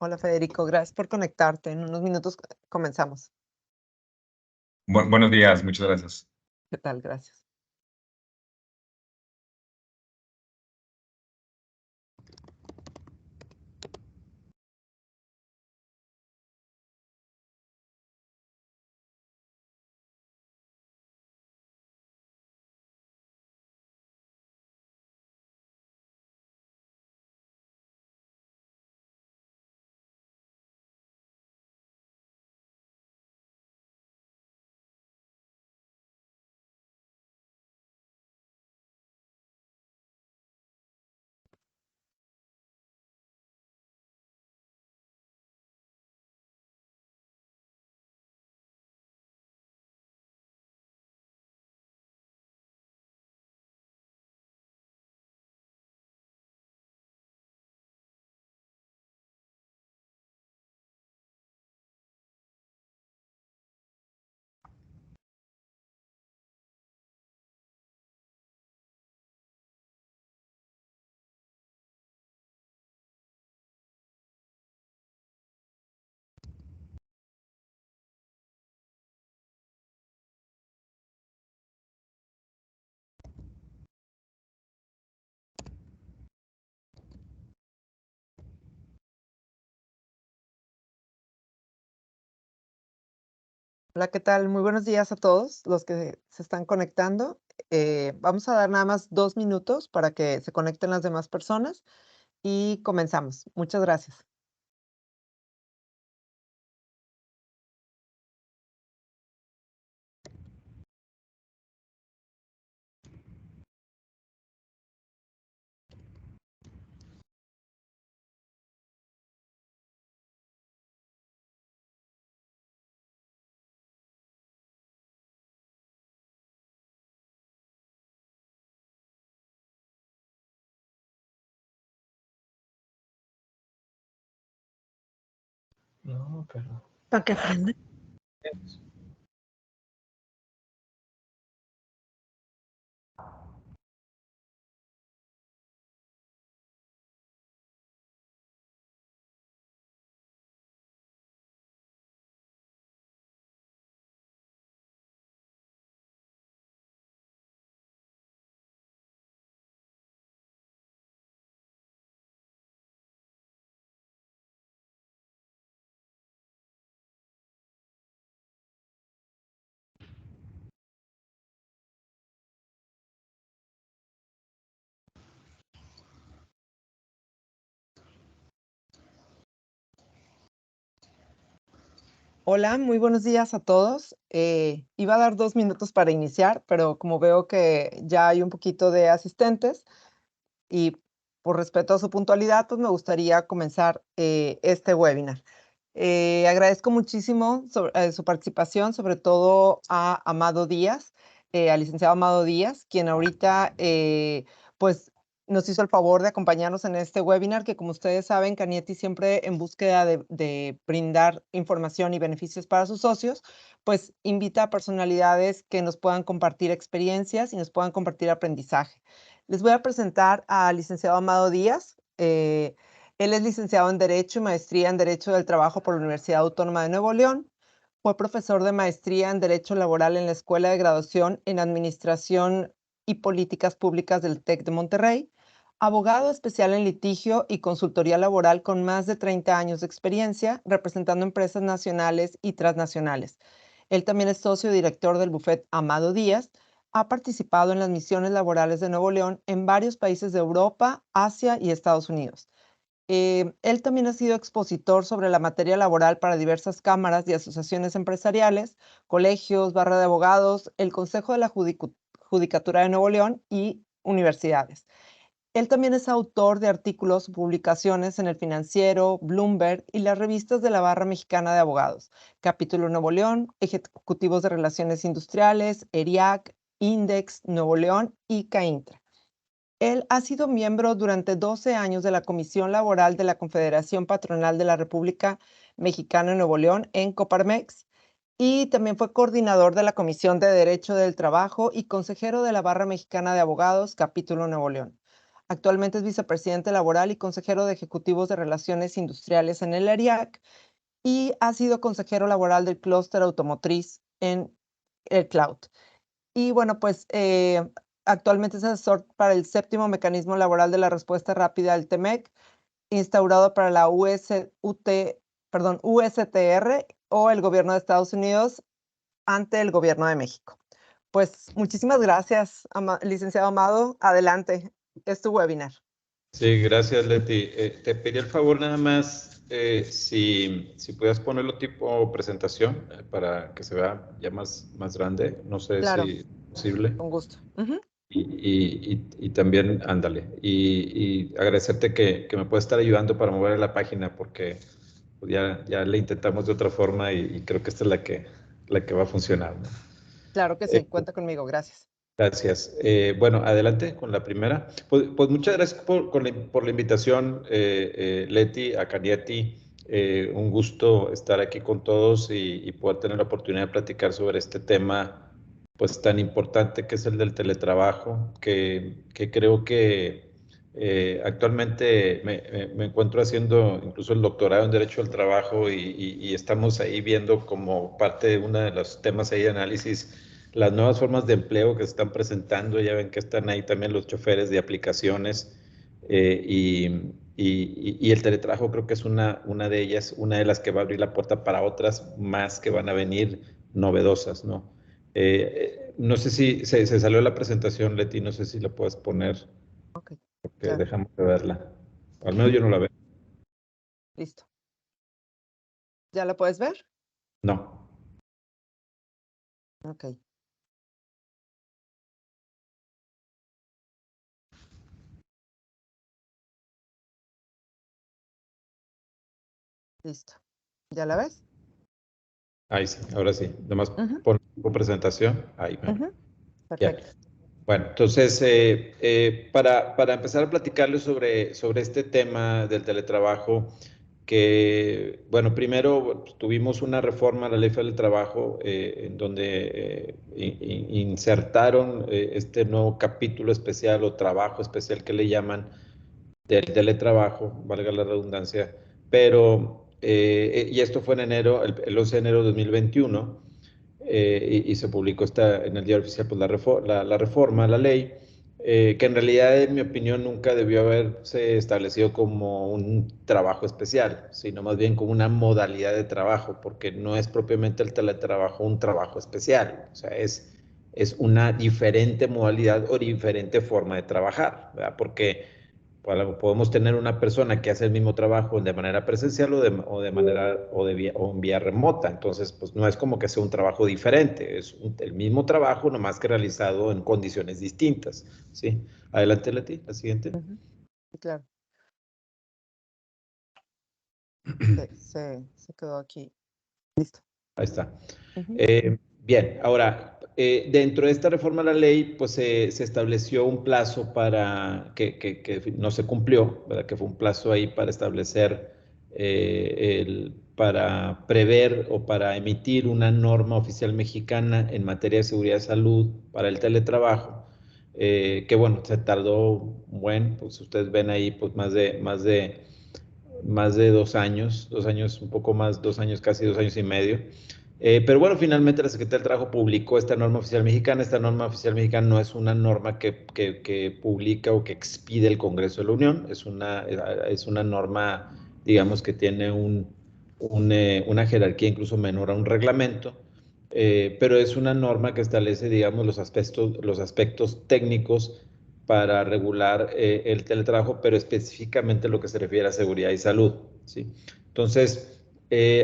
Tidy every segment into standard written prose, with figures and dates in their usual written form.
Hola Federico, gracias por conectarte. En unos minutos comenzamos. Buenos días, muchas gracias. ¿Qué tal? Gracias. Hola, ¿qué tal? Muy buenos días a todos los que se están conectando. Vamos a dar nada más 2 minutos para que se conecten las demás personas y comenzamos. Muchas gracias. No, pero... ¿Para qué aprende? Hola, muy buenos días a todos. Iba a dar 2 minutos para iniciar, pero como veo que ya hay un poquito de asistentes, y por respeto a su puntualidad, pues me gustaría comenzar este webinar. Agradezco muchísimo su participación, sobre todo a Amado Díaz, al licenciado Amado Díaz, quien ahorita pues nos hizo el favor de acompañarnos en este webinar, que como ustedes saben, Canieti siempre en búsqueda de brindar información y beneficios para sus socios, pues invita a personalidades que nos puedan compartir experiencias y nos puedan compartir aprendizaje. Les voy a presentar al licenciado Amado Díaz. Él es licenciado en Derecho y maestría en Derecho del Trabajo por la Universidad Autónoma de Nuevo León. Fue profesor de maestría en Derecho Laboral en la Escuela de Graduación en Administración y Políticas Públicas del TEC de Monterrey. Abogado especial en litigio y consultoría laboral con más de 30 años de experiencia representando empresas nacionales y transnacionales. Él también es socio director del bufete Amado Díaz. Ha participado en las misiones laborales de Nuevo León en varios países de Europa, Asia y Estados Unidos. Él también ha sido expositor sobre la materia laboral para diversas cámaras y asociaciones empresariales, colegios, barra de abogados, el Consejo de la Judicatura de Nuevo León y universidades. Él también es autor de artículos, publicaciones en El Financiero, Bloomberg y las revistas de la Barra Mexicana de Abogados, Capítulo Nuevo León, Ejecutivos de Relaciones Industriales, ERIAC, Index, Nuevo León y CAINTRA. Él ha sido miembro durante 12 años de la Comisión Laboral de la Confederación Patronal de la República Mexicana de Nuevo León en Coparmex y también fue coordinador de la Comisión de Derecho del Trabajo y consejero de la Barra Mexicana de Abogados, Capítulo Nuevo León. Actualmente es vicepresidente laboral y consejero de ejecutivos de relaciones industriales en el ERIAC y ha sido consejero laboral del clúster automotriz en el Cloud. Y bueno, pues actualmente es asesor para el séptimo mecanismo laboral de la respuesta rápida del TEMEC, instaurado para la USTR o el gobierno de Estados Unidos ante el gobierno de México. Pues muchísimas gracias, licenciado Amado. Adelante, es tu webinar. Sí, gracias, Leti. Te pedí el favor nada más, si puedas ponerlo tipo presentación para que se vea ya más grande. No sé Claro, si es posible. con gusto. Y también, ándale. Y agradecerte que me puedas estar ayudando para mover la página porque pues, ya le intentamos de otra forma y creo que esta es la que va a funcionar, ¿no? Claro que sí, cuenta conmigo, gracias. Gracias. Bueno, adelante con la primera. Pues muchas gracias por la invitación, Leti, a Canieti. Un gusto estar aquí con todos y poder tener la oportunidad de platicar sobre este tema pues tan importante que es el del teletrabajo, que creo que actualmente me encuentro haciendo incluso el doctorado en Derecho al Trabajo y estamos ahí viendo como parte de uno de los temas ahí de análisis las nuevas formas de empleo que se están presentando. Ya ven que están ahí también los choferes de aplicaciones y el teletrabajo creo que es una de ellas, una de las que va a abrir la puerta para otras más que van a venir novedosas, ¿no? No sé si se salió la presentación, Leti, no sé si la puedes poner, Ok, porque claro. dejamos de verla. Al menos yo no la veo. Listo. ¿Ya la puedes ver? No. Ok. Listo. ¿Ya la ves? Ahí sí, ahora sí. Nomás Ujú, pon presentación. Ahí, ujú. ya. Perfecto. Bueno, entonces, para empezar a platicarles sobre este tema del teletrabajo, que, bueno, primero pues, tuvimos una reforma a la Ley Federal del Trabajo en donde insertaron este nuevo capítulo especial o trabajo especial que le llaman del teletrabajo, valga la redundancia, pero, y esto fue en enero, el 11 de enero de 2021, y se publicó en el diario oficial pues, la reforma, la ley, que en realidad, en mi opinión, nunca debió haberse establecido como un trabajo especial, sino más bien como una modalidad de trabajo, porque no es propiamente el teletrabajo un trabajo especial, o sea, es una diferente modalidad o diferente forma de trabajar, ¿verdad? Porque podemos tener una persona que hace el mismo trabajo de manera presencial o en vía remota. Entonces, pues no es como que sea un trabajo diferente, es el mismo trabajo, nomás que realizado en condiciones distintas. ¿Sí? Adelante, Leti, la siguiente. Ujú, sí, claro. Se quedó aquí. Listo. Ahí está. Ujú, Bien, ahora, dentro de esta reforma a la ley, pues se estableció un plazo para que no se cumplió, ¿verdad? Que fue un plazo ahí para establecer, para prever o para emitir una norma oficial mexicana en materia de seguridad de salud para el teletrabajo, que bueno, se tardó, bueno, pues ustedes ven ahí, pues más de 2 años, un poco más, 2 años, casi 2 años y medio. Pero bueno, finalmente la Secretaría del Trabajo publicó esta norma oficial mexicana. Esta norma oficial mexicana no es una norma que publica o que expide el Congreso de la Unión, es una norma, digamos, que tiene una jerarquía incluso menor a un reglamento, pero es una norma que establece, digamos, los aspectos técnicos para regular el teletrabajo, pero específicamente lo que se refiere a seguridad y salud, ¿sí? Entonces,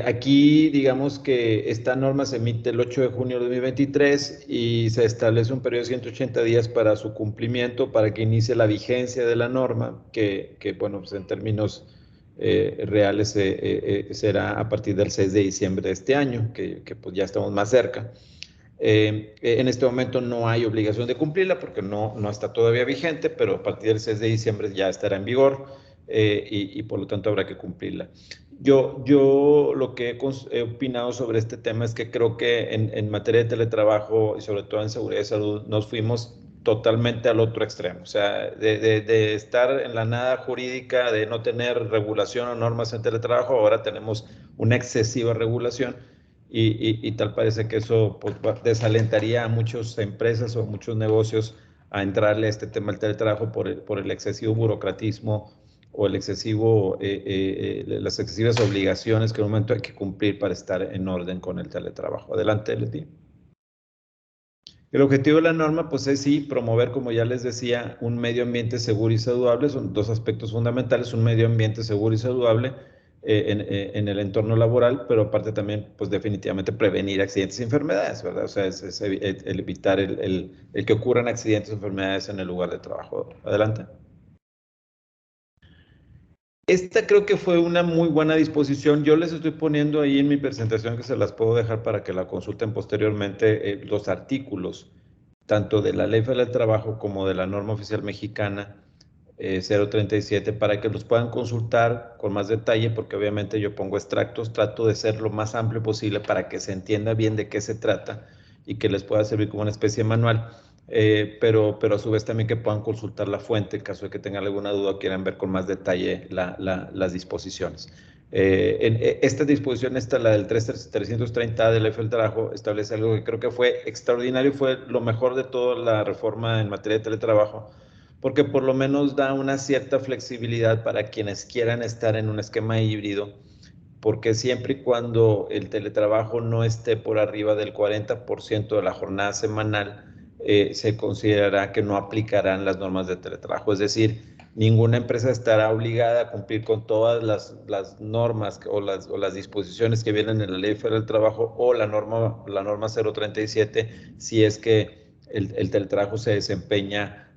aquí digamos que esta norma se emite el 8 de junio de 2023 y se establece un periodo de 180 días para su cumplimiento, para que inicie la vigencia de la norma, que bueno, pues en términos reales será a partir del 6 de diciembre de este año, que pues ya estamos más cerca. En este momento no hay obligación de cumplirla porque no está todavía vigente, pero a partir del 6 de diciembre ya estará en vigor y por lo tanto habrá que cumplirla. Yo lo que he opinado sobre este tema es que creo que en materia de teletrabajo y sobre todo en seguridad de salud nos fuimos totalmente al otro extremo. O sea, de estar en la nada jurídica, de no tener regulación o normas en teletrabajo, ahora tenemos una excesiva regulación y tal parece que eso pues, desalentaría a muchas empresas o muchos negocios a entrarle a este tema del teletrabajo por el excesivo burocratismo o las excesivas obligaciones que en un momento hay que cumplir para estar en orden con el teletrabajo. Adelante, Leti. El objetivo de la norma, pues es sí promover, como ya les decía, un medio ambiente seguro y saludable. Son dos aspectos fundamentales: un medio ambiente seguro y saludable en el entorno laboral, pero aparte también, pues definitivamente prevenir accidentes y enfermedades, ¿verdad? O sea, es el evitar el que ocurran accidentes o enfermedades en el lugar de trabajo. Adelante. Esta creo que fue una muy buena disposición. Yo les estoy poniendo ahí en mi presentación, que se las puedo dejar para que la consulten posteriormente, los artículos, tanto de la Ley Federal del Trabajo como de la Norma Oficial Mexicana 037, para que los puedan consultar con más detalle, porque obviamente yo pongo extractos, trato de ser lo más amplio posible para que se entienda bien de qué se trata y que les pueda servir como una especie de manual. Pero a su vez también que puedan consultar la fuente en caso de que tengan alguna duda o quieran ver con más detalle las disposiciones. Esta disposición, la del 330A de la Ley del Trabajo, establece algo que creo que fue extraordinario, fue lo mejor de toda la reforma en materia de teletrabajo, porque por lo menos da una cierta flexibilidad para quienes quieran estar en un esquema híbrido, porque siempre y cuando el teletrabajo no esté por arriba del 40% de la jornada semanal, se considerará que no aplicarán las normas de teletrabajo. Es decir, ninguna empresa estará obligada a cumplir con todas las normas o las disposiciones que vienen en la Ley Federal del Trabajo o la norma 037, si es que el teletrabajo se desempeña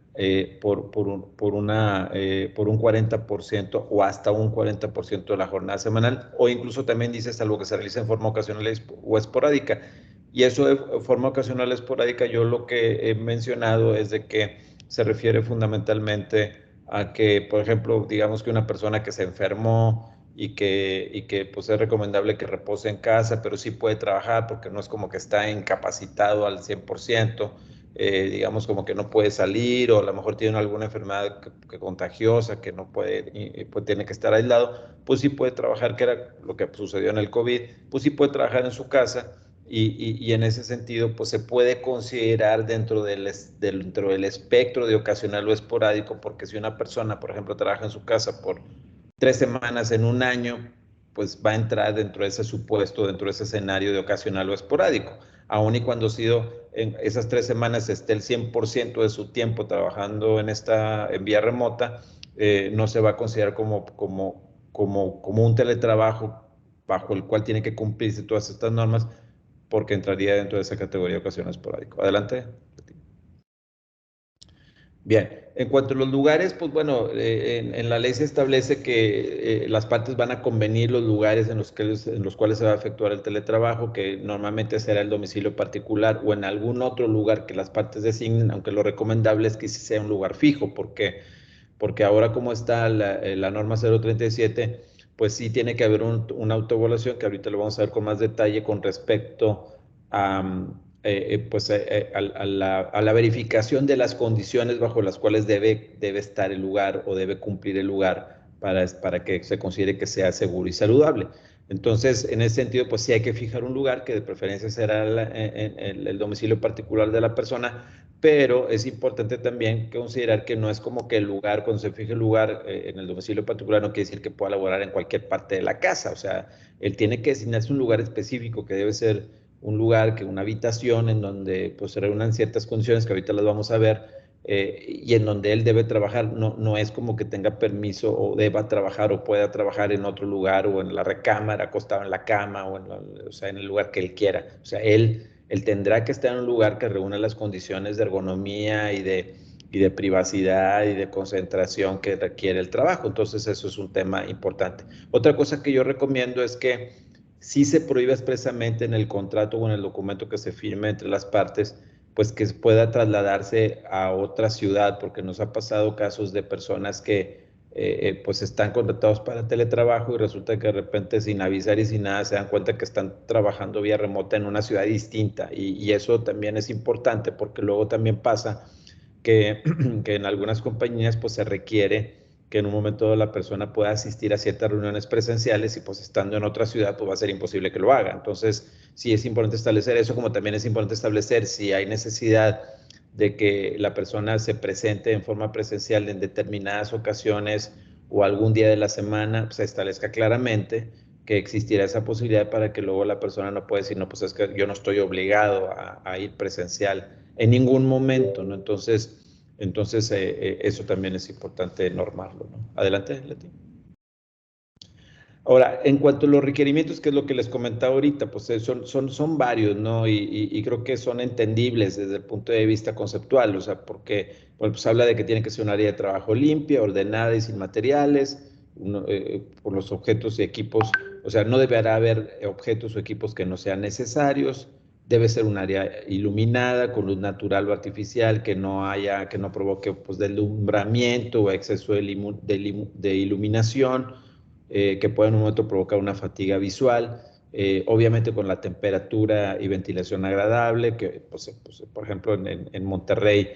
por un 40% o hasta un 40% de la jornada semanal, o incluso también dice salvo que se realice en forma ocasional o esporádica. Y eso de forma ocasional o esporádica, yo lo que he mencionado es de que se refiere fundamentalmente a que, por ejemplo, digamos que una persona que se enfermó y que pues es recomendable que repose en casa, pero sí puede trabajar porque no es como que está incapacitado al 100%, digamos como que no puede salir o a lo mejor tiene alguna enfermedad que contagiosa, que no puede, pues tiene que estar aislado, pues sí puede trabajar, que era lo que sucedió en el COVID, pues sí puede trabajar en su casa y en ese sentido pues se puede considerar dentro del espectro de ocasional o esporádico, porque si una persona, por ejemplo, trabaja en su casa por 3 semanas en un año, pues va a entrar dentro de ese supuesto, dentro de ese escenario de ocasional o esporádico. Aún y cuando sido en esas 3 semanas esté el 100% de su tiempo trabajando en vía remota, no se va a considerar como un teletrabajo bajo el cual tiene que cumplirse todas estas normas, porque entraría dentro de esa categoría de ocasional esporádico. Adelante. Bien, en cuanto a los lugares, pues bueno, en la ley se establece que las partes van a convenir los lugares en los cuales se va a efectuar el teletrabajo, que normalmente será el domicilio particular o en algún otro lugar que las partes designen, aunque lo recomendable es que sí sea un lugar fijo, porque ahora como está la norma 037, pues sí tiene que haber una autoevaluación, que ahorita lo vamos a ver con más detalle con respecto a la verificación de las condiciones bajo las cuales debe estar el lugar o debe cumplir el lugar para que se considere que sea seguro y saludable. Entonces, en ese sentido, pues sí hay que fijar un lugar que de preferencia será el domicilio particular de la persona, pero es importante también considerar que no es como que el lugar, cuando se fije el lugar en el domicilio particular, no quiere decir que pueda laborar en cualquier parte de la casa. O sea, él tiene que designarse un lugar específico que debe ser un lugar, una habitación en donde pues se reúnan ciertas condiciones que ahorita las vamos a ver, y en donde él debe trabajar. No es como que tenga permiso o deba trabajar o pueda trabajar en otro lugar o en la recámara, acostado en la cama o sea, en el lugar que él quiera. O sea, él tendrá que estar en un lugar que reúna las condiciones de ergonomía y de privacidad y de concentración que requiere el trabajo. Entonces eso es un tema importante. Otra cosa que yo recomiendo es que sí se prohíbe expresamente en el contrato o en el documento que se firme entre las partes, pues que pueda trasladarse a otra ciudad, porque nos ha pasado casos de personas que pues están contratados para teletrabajo y resulta que de repente sin avisar y sin nada se dan cuenta que están trabajando vía remota en una ciudad distinta, y eso también es importante porque luego también pasa que en algunas compañías pues se requiere que en un momento dado la persona pueda asistir a ciertas reuniones presenciales y pues estando en otra ciudad pues va a ser imposible que lo haga. Entonces sí es importante establecer eso, como también es importante establecer si hay necesidad de que la persona se presente en forma presencial en determinadas ocasiones o algún día de la semana, pues se establezca claramente que existiera esa posibilidad para que luego la persona no pueda decir, no, pues es que yo no estoy obligado a ir presencial en ningún momento, ¿no? Entonces eso también es importante normarlo, ¿no? Adelante, Leti. Ahora, en cuanto a los requerimientos, que es lo que les comentaba ahorita, pues son varios, ¿no? Y creo que son entendibles desde el punto de vista conceptual, o sea, porque bueno, pues habla de que tiene que ser un área de trabajo limpia, ordenada y sin materiales, por los objetos y equipos, o sea, no deberá haber objetos o equipos que no sean necesarios, debe ser un área iluminada, con luz natural o artificial, que no provoque pues, deslumbramiento o exceso de iluminación, que puede en un momento provocar una fatiga visual, obviamente con la temperatura y ventilación agradable, que pues, por ejemplo en Monterrey,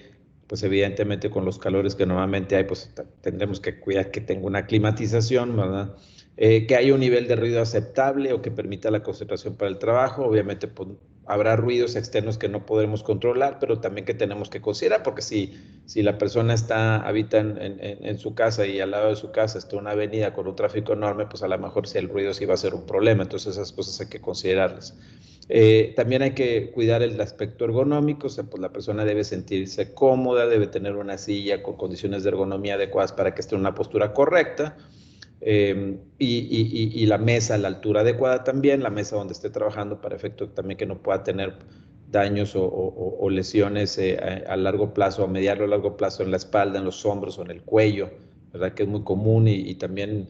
pues evidentemente con los calores que normalmente hay, pues tendremos que cuidar que tenga una climatización, ¿verdad? Que haya un nivel de ruido aceptable o que permita la concentración para el trabajo, obviamente pues, habrá ruidos externos que no podremos controlar, pero también que tenemos que considerar, porque si la persona habita en su casa y al lado de su casa está una avenida con un tráfico enorme, pues a lo mejor si el ruido sí va a ser un problema, entonces esas cosas hay que considerarlas. También hay que cuidar el aspecto ergonómico, o sea, pues la persona debe sentirse cómoda, debe tener una silla con condiciones de ergonomía adecuadas para que esté en una postura correcta. Y la mesa a la altura adecuada también, la mesa donde esté trabajando para efecto también que no pueda tener daños o lesiones a largo plazo, a mediano o largo plazo en la espalda, en los hombros o en el cuello, ¿verdad? Que es muy común y también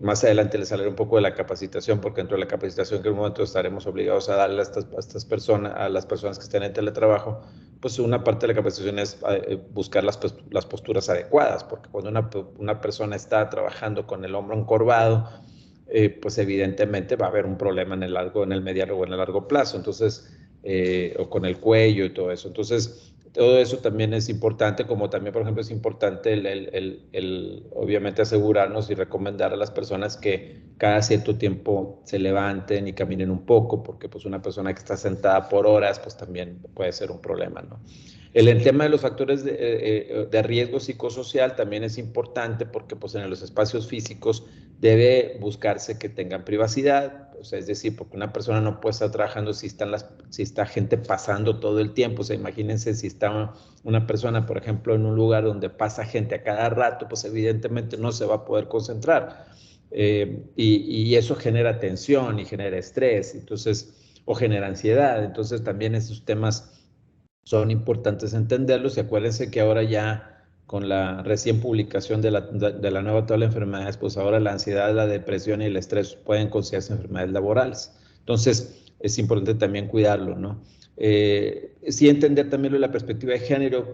más adelante les hablaré un poco de la capacitación, porque dentro de la capacitación que en un momento estaremos obligados a darle a estas personas, a las personas que estén en teletrabajo, pues una parte de la capacitación es buscar las posturas adecuadas, porque cuando una persona está trabajando con el hombro encorvado, pues evidentemente va a haber un problema en el mediano o en el largo plazo, entonces, o con el cuello y todo eso. Entonces, todo eso también es importante, como también, por ejemplo, es importante obviamente asegurarnos y recomendar a las personas que cada cierto tiempo se levanten y caminen un poco, porque pues una persona que está sentada por horas, pues también puede ser un problema, ¿no? El tema de los factores de riesgo psicosocial también es importante porque pues en los espacios físicos debe buscarse que tengan privacidad, o sea, es decir, porque una persona no puede estar trabajando si está gente pasando todo el tiempo, o sea, imagínense si está una persona, por ejemplo, en un lugar donde pasa gente a cada rato, pues evidentemente no se va a poder concentrar. Y eso genera tensión y genera estrés, entonces, o genera ansiedad, entonces también esos temas son importantes entenderlos y acuérdense que ahora ya con la recién publicación de la nueva tabla de enfermedades, pues ahora la ansiedad, la depresión y el estrés pueden considerarse enfermedades laborales. Entonces, es importante también cuidarlo, ¿no? Sí entender también la perspectiva de género,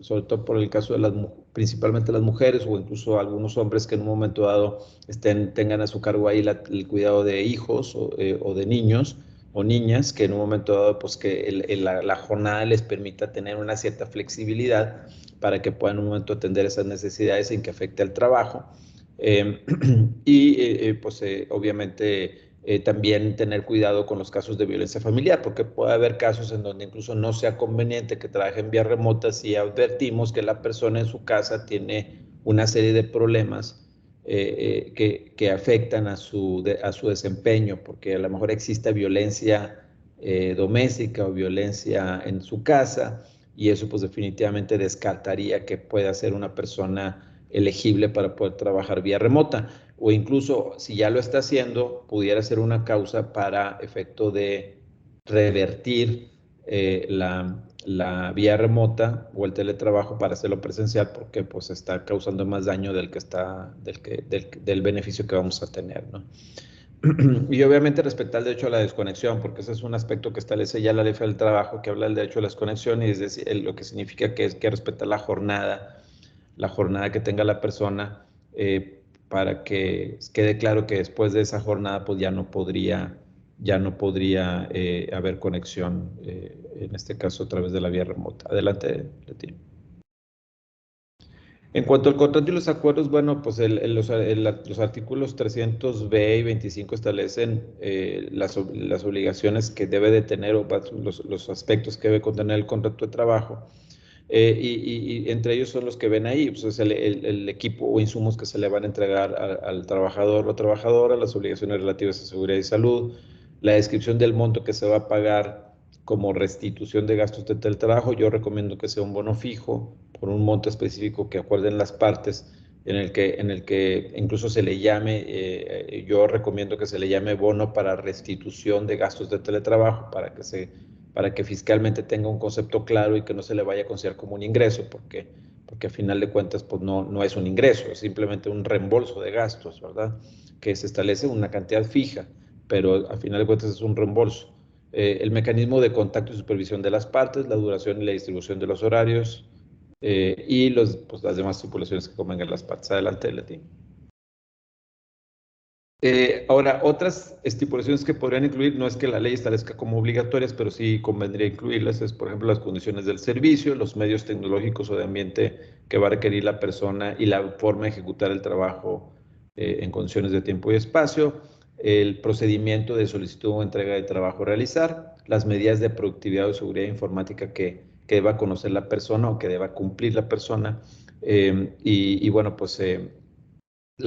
sobre todo por el caso de principalmente las mujeres o incluso algunos hombres que en un momento dado tengan a su cargo ahí el cuidado de hijos o de niños o niñas, que en un momento dado, pues que la jornada les permita tener una cierta flexibilidad para que puedan en un momento atender esas necesidades sin que afecte al trabajo. Pues obviamente también tener cuidado con los casos de violencia familiar, porque puede haber casos en donde incluso no sea conveniente que trabaje en vía remota si advertimos que la persona en su casa tiene una serie de problemas que afectan a su desempeño, porque a lo mejor existe violencia doméstica o violencia en su casa, y eso pues definitivamente descartaría que pueda ser una persona elegible para poder trabajar vía remota, o incluso si ya lo está haciendo, pudiera ser una causa para efecto de revertir la vía remota o el teletrabajo para hacerlo presencial, porque pues está causando más daño del beneficio que vamos a tener, ¿no? Y obviamente respetar el derecho a la desconexión, porque ese es un aspecto que establece ya la ley del trabajo, que habla del derecho a la desconexión, y es decir, lo que significa que es que respetar la jornada que tenga la persona, para que quede claro que después de esa jornada pues ya no podría ya no podría haber conexión, en este caso a través de la vía remota. Adelante, Leti. En cuanto al contrato y los acuerdos, bueno, pues los artículos 300B y 25 establecen las obligaciones que debe de tener o los aspectos que debe contener el contrato de trabajo. Y entre ellos son los que ven ahí, pues es el equipo o insumos que se le van a entregar al trabajador o trabajadora, las obligaciones relativas a seguridad y salud, la descripción del monto que se va a pagar como restitución de gastos de teletrabajo. Yo recomiendo que sea un bono fijo por un monto específico que acuerden las partes, en el que incluso se le llame, yo recomiendo que se le llame bono para restitución de gastos de teletrabajo, para que fiscalmente tenga un concepto claro y que no se le vaya a considerar como un ingreso, porque a final de cuentas pues no es un ingreso, es simplemente un reembolso de gastos, ¿verdad? Que se establece una cantidad fija, pero a final de cuentas es un reembolso. El mecanismo de contacto y supervisión de las partes, la duración y la distribución de los horarios, y pues, las demás estipulaciones que convengan las partes. Adelante, Leti. Ahora, otras estipulaciones que podrían incluir, no es que la ley establezca como obligatorias, pero sí convendría incluirlas, es por ejemplo las condiciones del servicio, los medios tecnológicos o de ambiente que va a requerir la persona y la forma de ejecutar el trabajo en condiciones de tiempo y espacio, el procedimiento de solicitud o entrega de trabajo a realizar, las medidas de productividad o seguridad informática que deba conocer la persona o que deba cumplir la persona, y bueno, pues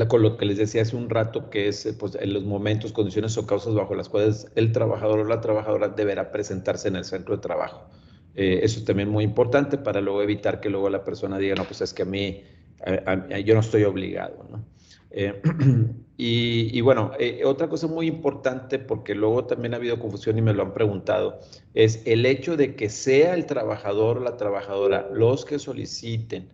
con lo que les decía hace un rato, que es pues, en los momentos, condiciones o causas bajo las cuales el trabajador o la trabajadora deberá presentarse en el centro de trabajo. Eso es también muy importante para luego evitar que luego la persona diga, no, pues es que yo no estoy obligado, ¿no? Y bueno, otra cosa muy importante, porque luego también ha habido confusión y me lo han preguntado, es el hecho de que sea el trabajador o la trabajadora los que soliciten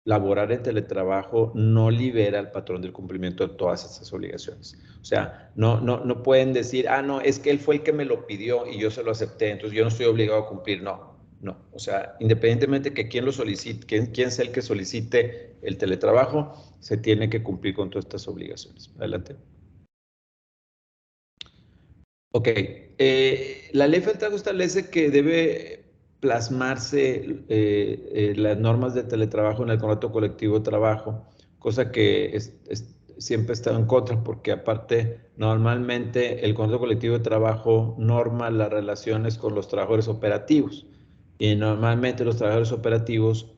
laborar en teletrabajo no libera al patrón del cumplimiento de todas estas obligaciones. O sea, no pueden decir, no, es que él fue el que me lo pidió y yo se lo acepté, entonces yo no estoy obligado a cumplir. No. O sea, independientemente que quien lo solicite, quién sea el que solicite el teletrabajo, se tiene que cumplir con todas estas obligaciones. Adelante. Ok. La ley federal establece que debe plasmarse las normas de teletrabajo en el contrato colectivo de trabajo, cosa que siempre he estado en contra, porque aparte normalmente el contrato colectivo de trabajo norma las relaciones con los trabajadores operativos, y normalmente los trabajadores operativos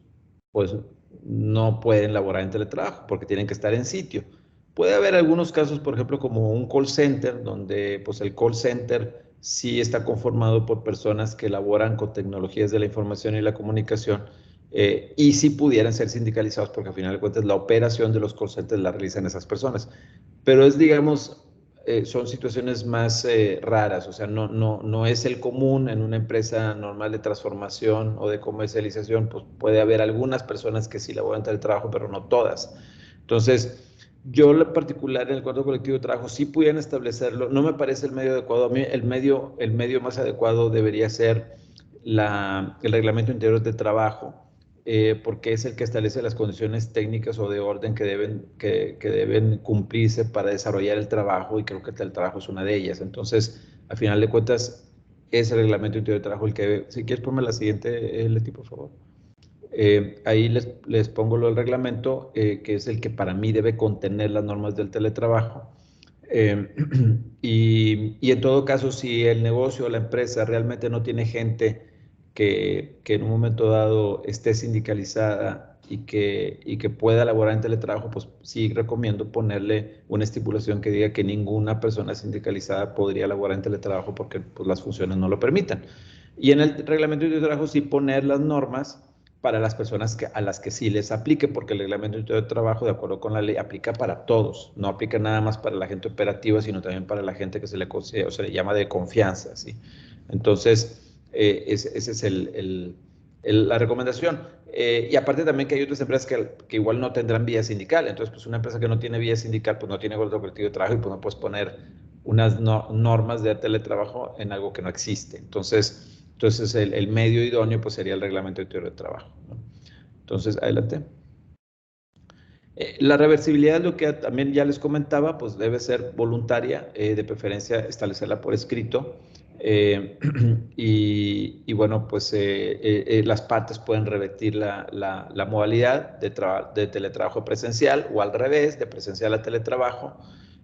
pues no pueden laborar en teletrabajo porque tienen que estar en sitio. Puede haber algunos casos, por ejemplo, como un call center, donde pues el call center sí está conformado por personas que laboran con tecnologías de la información y la comunicación, y sí pudieran ser sindicalizados, porque al final de cuentas la operación de los call centers la realizan esas personas. Pero digamos, son situaciones más raras, o sea, no es el común en una empresa normal de transformación o de comercialización. Pues puede haber algunas personas que sí laboran en el trabajo, pero no todas. Entonces, yo en particular en el contrato colectivo de trabajo sí pudieran establecerlo. No me parece el medio adecuado. A mí el medio más adecuado debería ser el reglamento interior de trabajo, porque es el que establece las condiciones técnicas o de orden que deben cumplirse para desarrollar el trabajo, y creo que el trabajo es una de ellas. Entonces, al final de cuentas, es el reglamento interior de trabajo el que debe. Si quieres, ponme la siguiente, Leti, por favor. Ahí les pongo lo del reglamento, que es el que para mí debe contener las normas del teletrabajo. Y en todo caso, si el negocio o la empresa realmente no tiene gente que en un momento dado esté sindicalizada y que pueda laborar en teletrabajo, pues sí recomiendo ponerle una estipulación que diga que ninguna persona sindicalizada podría laborar en teletrabajo, porque pues, las funciones no lo permitan. Y en el reglamento de trabajo sí poner las normas para las personas a las que sí les aplique, porque el reglamento de trabajo, de acuerdo con la ley, aplica para todos, no aplica nada más para la gente operativa, sino también para la gente que se le considera, o se le llama de confianza, ¿sí? Entonces, esa es la recomendación. Y aparte también que hay otras empresas que igual no tendrán vía sindical. Entonces, pues una empresa que no tiene vía sindical, pues no tiene contrato colectivo de trabajo, y pues no puedes poner unas normas de teletrabajo en algo que no existe. Entonces el medio idóneo pues sería el reglamento interior de trabajo, ¿no? Entonces, adelante. La reversibilidad, lo que también ya les comentaba, pues debe ser voluntaria, de preferencia establecerla por escrito. Y bueno, pues las partes pueden revertir la modalidad de teletrabajo presencial o al revés, de presencial a teletrabajo,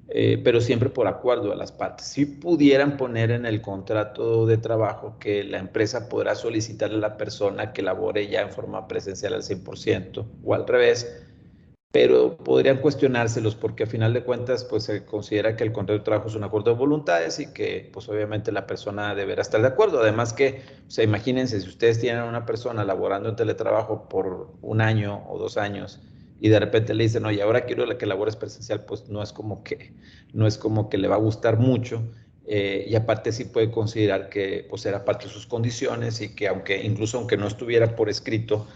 pero siempre por acuerdo de las partes. Si pudieran poner en el contrato de trabajo que la empresa podrá solicitarle a la persona que labore ya en forma presencial al 100% o al revés, pero podrían cuestionárselos porque a final de cuentas pues se considera que el contrato de trabajo es un acuerdo de voluntades y que pues obviamente la persona deberá estar de acuerdo. Además que, o sea, imagínense si ustedes tienen a una persona laborando en teletrabajo por 1 año o 2 años y de repente le dicen, oye, ahora quiero que labores presencial, pues no es como que le va a gustar mucho. Y aparte sí puede considerar que pues era parte de sus condiciones y que incluso aunque no estuviera por escrito,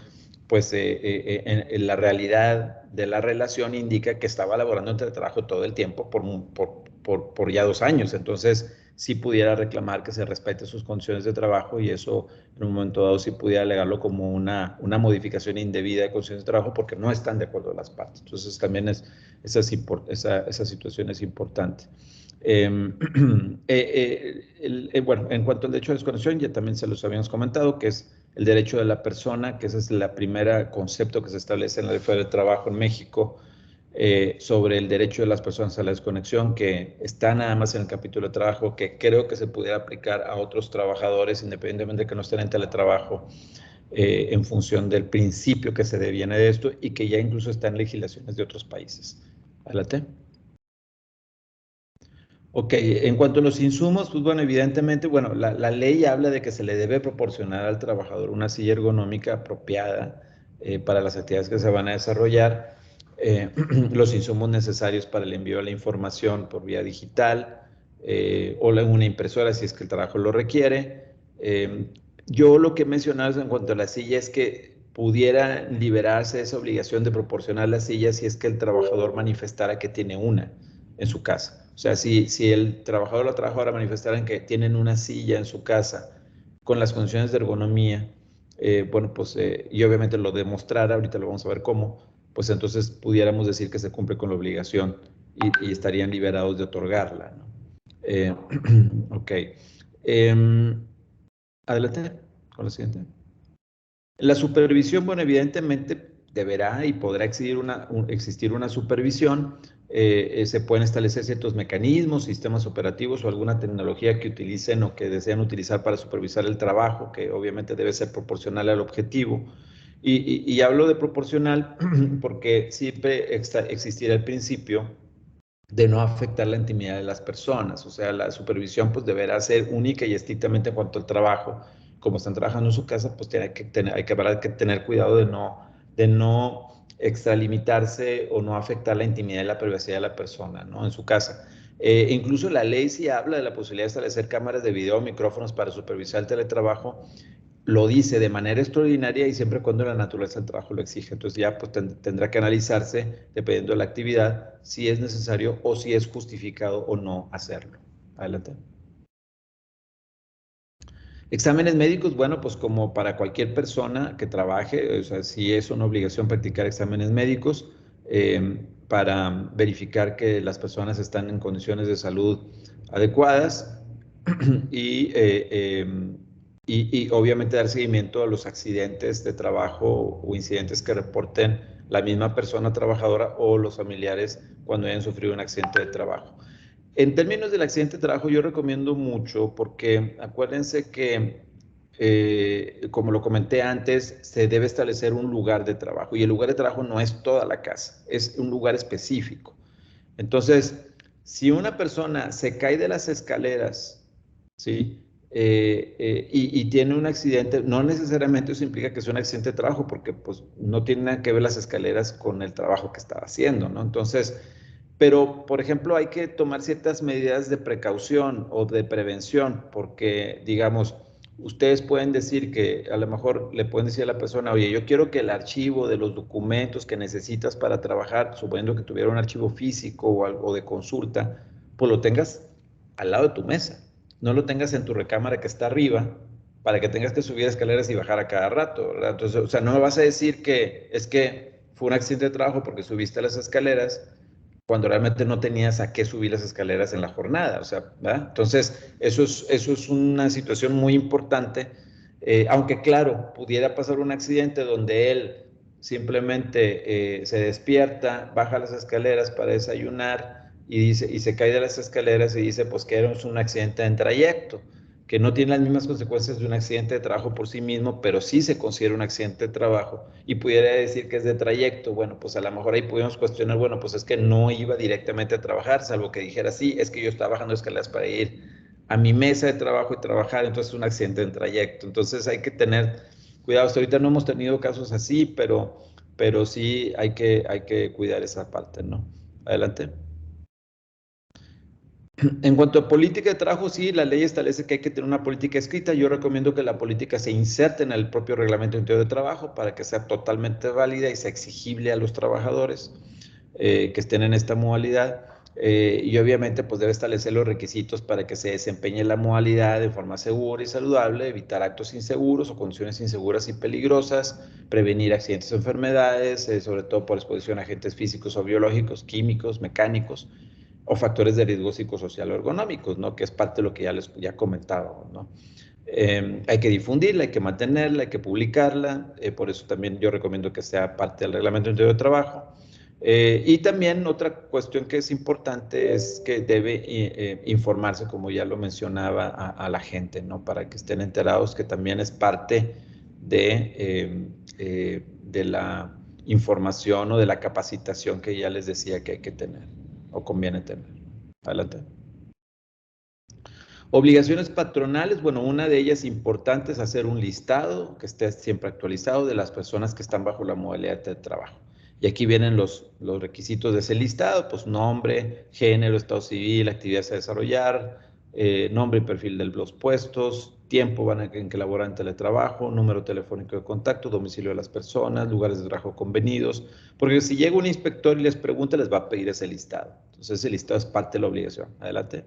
pues en la realidad de la relación indica que estaba laborando en teletrabajo todo el tiempo por ya 2 años. Entonces, sí pudiera reclamar que se respete sus condiciones de trabajo y eso en un momento dado sí pudiera alegarlo como una modificación indebida de condiciones de trabajo porque no están de acuerdo las partes. Entonces, también esa situación es importante. Bueno, en cuanto al derecho a desconexión, ya también se los habíamos comentado, que es el derecho de la persona, que ese es el primer concepto que se establece en la Ley Federal del Trabajo en México, sobre el derecho de las personas a la desconexión, que está nada más en el capítulo de trabajo, que creo que se pudiera aplicar a otros trabajadores, independientemente de que no estén en teletrabajo, en función del principio que se deviene de esto y que ya incluso está en legislaciones de otros países. Adelante. Ok, en cuanto a los insumos, pues bueno, evidentemente, bueno, la ley habla de que se le debe proporcionar al trabajador una silla ergonómica apropiada para las actividades que se van a desarrollar, los insumos necesarios para el envío de la información por vía digital o una impresora si es que el trabajo lo requiere. Yo lo que he mencionado en cuanto a la silla es que pudiera liberarse esa obligación de proporcionar la silla si es que el trabajador manifestara que tiene una en su casa. O sea, si el trabajador o la trabajadora manifestaran que tienen una silla en su casa con las condiciones de ergonomía, bueno, pues, y obviamente lo demostrara, ahorita lo vamos a ver cómo, pues entonces pudiéramos decir que se cumple con la obligación y estarían liberados de otorgarla, ¿no? Ok. Adelante con la siguiente. La supervisión, bueno, evidentemente deberá y podrá existir una supervisión. Se pueden establecer ciertos mecanismos, sistemas operativos o alguna tecnología que utilicen o que desean utilizar para supervisar el trabajo, que obviamente debe ser proporcional al objetivo. Y hablo de proporcional porque siempre existirá el principio de no afectar la intimidad de las personas. O sea, la supervisión pues deberá ser única y estrictamente en cuanto al trabajo. Como están trabajando en su casa, pues hay que tener cuidado de no extralimitarse o no afectar la intimidad y la privacidad de la persona, ¿no? En su casa. Incluso la ley sí habla de la posibilidad de establecer cámaras de video o micrófonos para supervisar el teletrabajo. Lo dice de manera extraordinaria y siempre cuando la naturaleza del trabajo lo exige. Entonces ya pues tendrá que analizarse, dependiendo de la actividad, si es necesario o si es justificado o no hacerlo. Adelante. Exámenes médicos, bueno, pues como para cualquier persona que trabaje, o sea, sí es una obligación practicar exámenes médicos para verificar que las personas están en condiciones de salud adecuadas y obviamente dar seguimiento a los accidentes de trabajo o incidentes que reporten la misma persona trabajadora o los familiares cuando hayan sufrido un accidente de trabajo. En términos del accidente de trabajo, yo recomiendo mucho porque acuérdense que, como lo comenté antes, se debe establecer un lugar de trabajo y el lugar de trabajo no es toda la casa, es un lugar específico. Entonces, si una persona se cae de las escaleras, ¿sí? Y tiene un accidente, no necesariamente eso implica que sea un accidente de trabajo, porque pues no tiene nada que ver las escaleras con el trabajo que estaba haciendo, ¿no? Entonces, pero, por ejemplo, hay que tomar ciertas medidas de precaución o de prevención, porque, digamos, ustedes pueden decir que a lo mejor le pueden decir a la persona, oye, yo quiero que el archivo de los documentos que necesitas para trabajar, suponiendo que tuviera un archivo físico o algo de consulta, pues lo tengas al lado de tu mesa. No lo tengas en tu recámara que está arriba para que tengas que subir escaleras y bajar a cada rato, ¿verdad? Entonces, o sea, no me vas a decir que es que fue un accidente de trabajo porque subiste las escaleras cuando realmente no tenías a qué subir las escaleras en la jornada, o sea, ¿verdad? Entonces, eso es una situación muy importante, aunque claro, pudiera pasar un accidente donde él simplemente se despierta, baja las escaleras para desayunar y se cae de las escaleras y dice pues que era un accidente en trayecto, que no tiene las mismas consecuencias de un accidente de trabajo por sí mismo, pero sí se considera un accidente de trabajo y pudiera decir que es de trayecto. Bueno, pues a lo mejor ahí pudimos cuestionar, bueno, pues es que no iba directamente a trabajar, salvo que dijera, sí, es que yo estaba bajando escaleras para ir a mi mesa de trabajo y trabajar, entonces es un accidente en trayecto. Entonces hay que tener cuidado. Hasta ahorita no hemos tenido casos así, pero sí hay que cuidar esa parte, ¿no? Adelante. En cuanto a política de trabajo, sí, la ley establece que hay que tener una política escrita. Yo recomiendo que la política se inserte en el propio reglamento interior de trabajo para que sea totalmente válida y sea exigible a los trabajadores que estén en esta modalidad. Y obviamente pues debe establecer los requisitos para que se desempeñe la modalidad de forma segura y saludable, evitar actos inseguros o condiciones inseguras y peligrosas, prevenir accidentes o enfermedades, sobre todo por exposición a agentes físicos o biológicos, químicos, mecánicos, o factores de riesgo psicosocial o ergonómicos, ¿no? Que es parte de lo que ya comentábamos, ¿no? Hay que difundirla, hay que mantenerla, hay que publicarla, por eso también yo recomiendo que sea parte del reglamento interior de trabajo. Y también otra cuestión que es importante es que debe informarse, como ya lo mencionaba, a la gente, ¿no? Para que estén enterados que también es parte de la información o de la capacitación que ya les decía que hay que tener o conviene tener. Adelante. Obligaciones patronales, bueno, una de ellas importante es hacer un listado que esté siempre actualizado de las personas que están bajo la modalidad de trabajo. Y aquí vienen los requisitos de ese listado, pues nombre, género, estado civil, actividades a desarrollar, nombre y perfil de los puestos, tiempo en que laboran en teletrabajo, número telefónico de contacto, domicilio de las personas, lugares de trabajo convenidos, porque si llega un inspector y les pregunta, les va a pedir ese listado. Entonces ese listado es parte de la obligación. Adelante.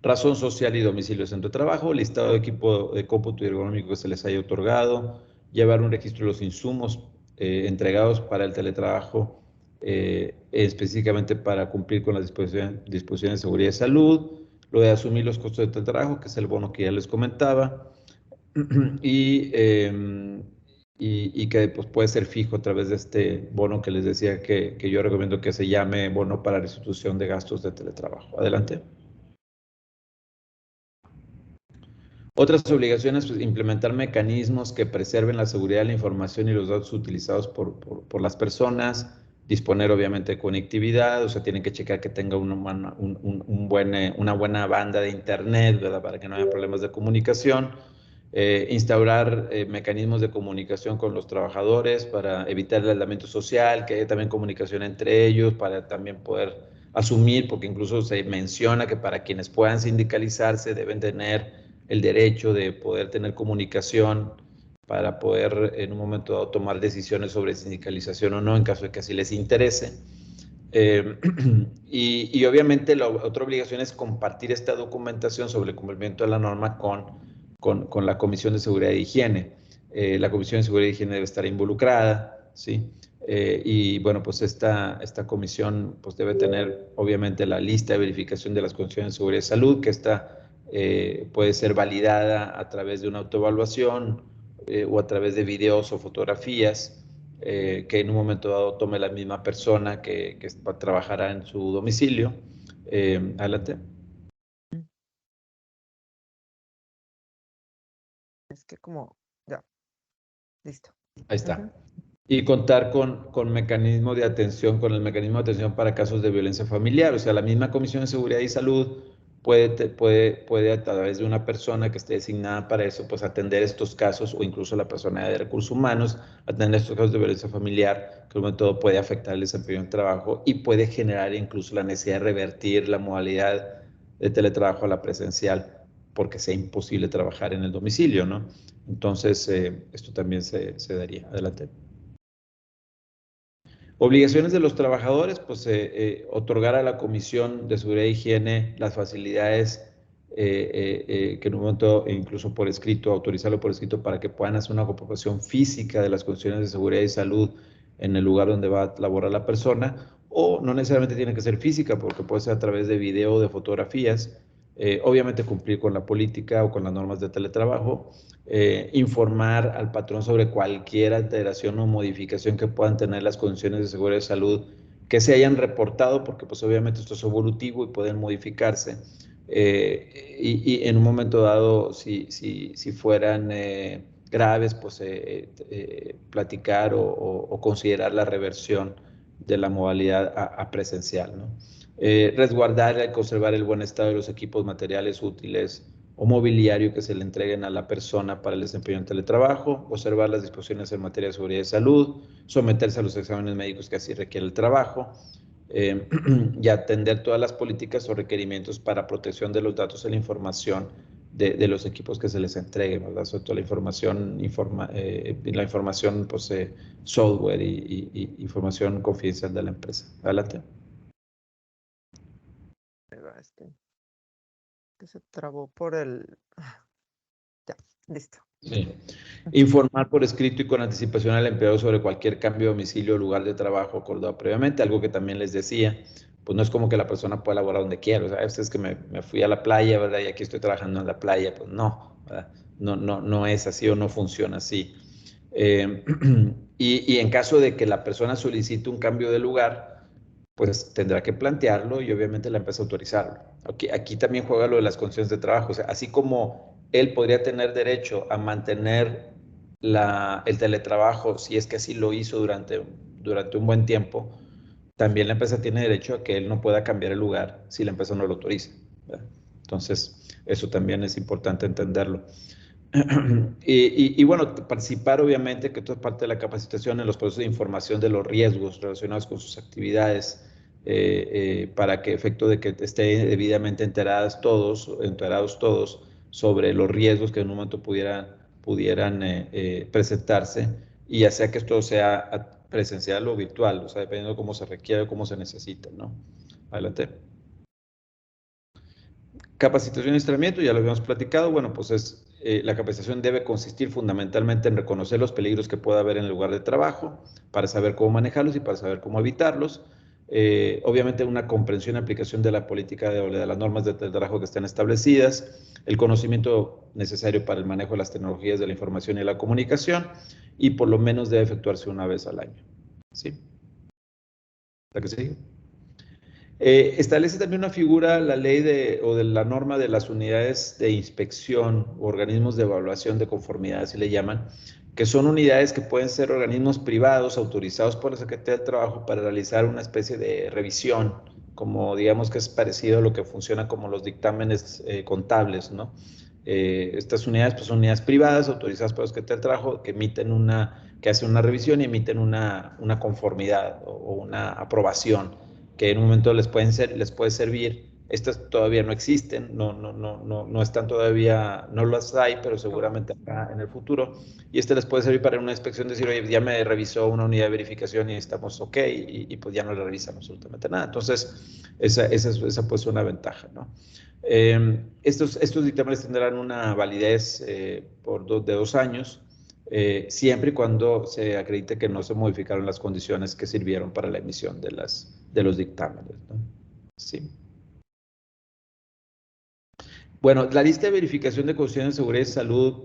Razón social y domicilio de centro de trabajo, listado de equipo de cómputo y ergonómico que se les haya otorgado, llevar un registro de los insumos entregados para el teletrabajo, específicamente para cumplir con las disposiciones de seguridad y salud, lo de asumir los costos de teletrabajo, que es el bono que ya les comentaba, y que pues, puede ser fijo a través de este bono que les decía que yo recomiendo que se llame bono para restitución de gastos de teletrabajo. Adelante. Otras obligaciones, pues, implementar mecanismos que preserven la seguridad de la información y los datos utilizados por las personas, disponer obviamente de conectividad, o sea, tienen que checar que tenga una buena banda de internet, ¿verdad? Para que no haya problemas de comunicación, instaurar mecanismos de comunicación con los trabajadores para evitar el aislamiento social, que haya también comunicación entre ellos, para también poder asumir, porque incluso se menciona que para quienes puedan sindicalizarse deben tener el derecho de poder tener comunicación para poder en un momento dado tomar decisiones sobre sindicalización o no, en caso de que así les interese. Y obviamente la otra obligación es compartir esta documentación sobre el cumplimiento de la norma con la Comisión de Seguridad e Higiene. La Comisión de Seguridad e Higiene debe estar involucrada, ¿sí? Y bueno, pues esta comisión pues debe tener obviamente la lista de verificación de las condiciones de seguridad y salud, que puede ser validada a través de una autoevaluación o a través de videos o fotografías que en un momento dado tome la misma persona que trabajará en su domicilio. Adelante. Es que como, ya, listo. Ahí está. Y contar con mecanismo de atención, con el mecanismo de atención para casos de violencia familiar. O sea, la misma Comisión de Seguridad y Salud puede a través de una persona que esté designada para eso, pues atender estos casos, o incluso la persona de recursos humanos, atender estos casos de violencia familiar, que sobre todo puede afectar el desempeño del trabajo y puede generar incluso la necesidad de revertir la modalidad de teletrabajo a la presencial, porque sea imposible trabajar en el domicilio, ¿no? Entonces, esto también se daría. Adelante. Obligaciones de los trabajadores, pues otorgar a la Comisión de Seguridad e Higiene las facilidades que en un momento, incluso por escrito, autorizarlo por escrito para que puedan hacer una comprobación física de las condiciones de seguridad y salud en el lugar donde va a laborar la persona, o no necesariamente tiene que ser física, porque puede ser a través de video o de fotografías, obviamente cumplir con la política o con las normas de teletrabajo, informar al patrón sobre cualquier alteración o modificación que puedan tener las condiciones de seguridad y salud que se hayan reportado, porque pues obviamente esto es evolutivo y pueden modificarse. Y en un momento dado, si fueran graves, pues platicar o considerar la reversión de la modalidad a presencial, ¿no? Resguardar y conservar el buen estado de los equipos materiales útiles o mobiliario que se le entreguen a la persona para el desempeño en teletrabajo, observar las disposiciones en materia de seguridad y salud, someterse a los exámenes médicos que así requiere el trabajo, y atender todas las políticas o requerimientos para protección de los datos y la información de los equipos que se les entreguen, ¿verdad? Sobre todo la información, pues, software y información confidencial de la empresa. Adelante. Que se trabó por el... Ya, listo. Sí. Informar por escrito y con anticipación al empleado sobre cualquier cambio de domicilio o lugar de trabajo acordado previamente, algo que también les decía, pues no es como que la persona pueda laborar donde quiera, o sea, es que me fui a la playa, ¿verdad? Y aquí estoy trabajando en la playa, pues no, ¿verdad? No es así o no funciona así. Y en caso de que la persona solicite un cambio de lugar, pues tendrá que plantearlo y obviamente la empresa autorizarlo. Aquí también juega lo de las condiciones de trabajo, o sea, así como él podría tener derecho a mantener el teletrabajo si es que así lo hizo durante un buen tiempo, también la empresa tiene derecho a que él no pueda cambiar el lugar si la empresa no lo autoriza, ¿verdad? Entonces, eso también es importante entenderlo. Y bueno, participar obviamente, que esto es parte de la capacitación en los procesos de información de los riesgos relacionados con sus actividades, para que efecto de que estén debidamente enterados todos sobre los riesgos que en un momento pudieran presentarse, y ya sea que esto sea presencial o virtual, o sea, dependiendo de cómo se requiere o cómo se necesita, ¿no? Adelante. Capacitación y entrenamiento, ya lo habíamos platicado. Bueno, pues la capacitación debe consistir fundamentalmente en reconocer los peligros que pueda haber en el lugar de trabajo, para saber cómo manejarlos y para saber cómo evitarlos. Obviamente una comprensión y aplicación de la política de las normas de trabajo que estén establecidas, el conocimiento necesario para el manejo de las tecnologías de la información y la comunicación, y por lo menos debe efectuarse una vez al año. ¿Sí? ¿La que sigue? Establece también una figura, la ley de la norma de las unidades de inspección o organismos de evaluación de conformidad, así le llaman, que son unidades que pueden ser organismos privados autorizados por la Secretaría del Trabajo para realizar una especie de revisión, como digamos que es parecido a lo que funciona como los dictámenes contables, ¿no? Estas unidades pues son unidades privadas autorizadas por la Secretaría del Trabajo que hacen una revisión y emiten una conformidad o una aprobación que en un momento les puede servir. Estas todavía no existen, no están todavía, no las hay, pero seguramente acá en el futuro. Y les puede servir para una inspección, decir, oye, ya me revisó una unidad de verificación y estamos ok, y pues ya no le revisan absolutamente nada. Entonces, esa puede ser una ventaja, ¿no? Estos dictámenes tendrán una validez de 2 años, siempre y cuando se acredite que no se modificaron las condiciones que sirvieron para la emisión de los dictámenes, ¿no? Sí. Bueno, la lista de verificación de condiciones de seguridad y salud,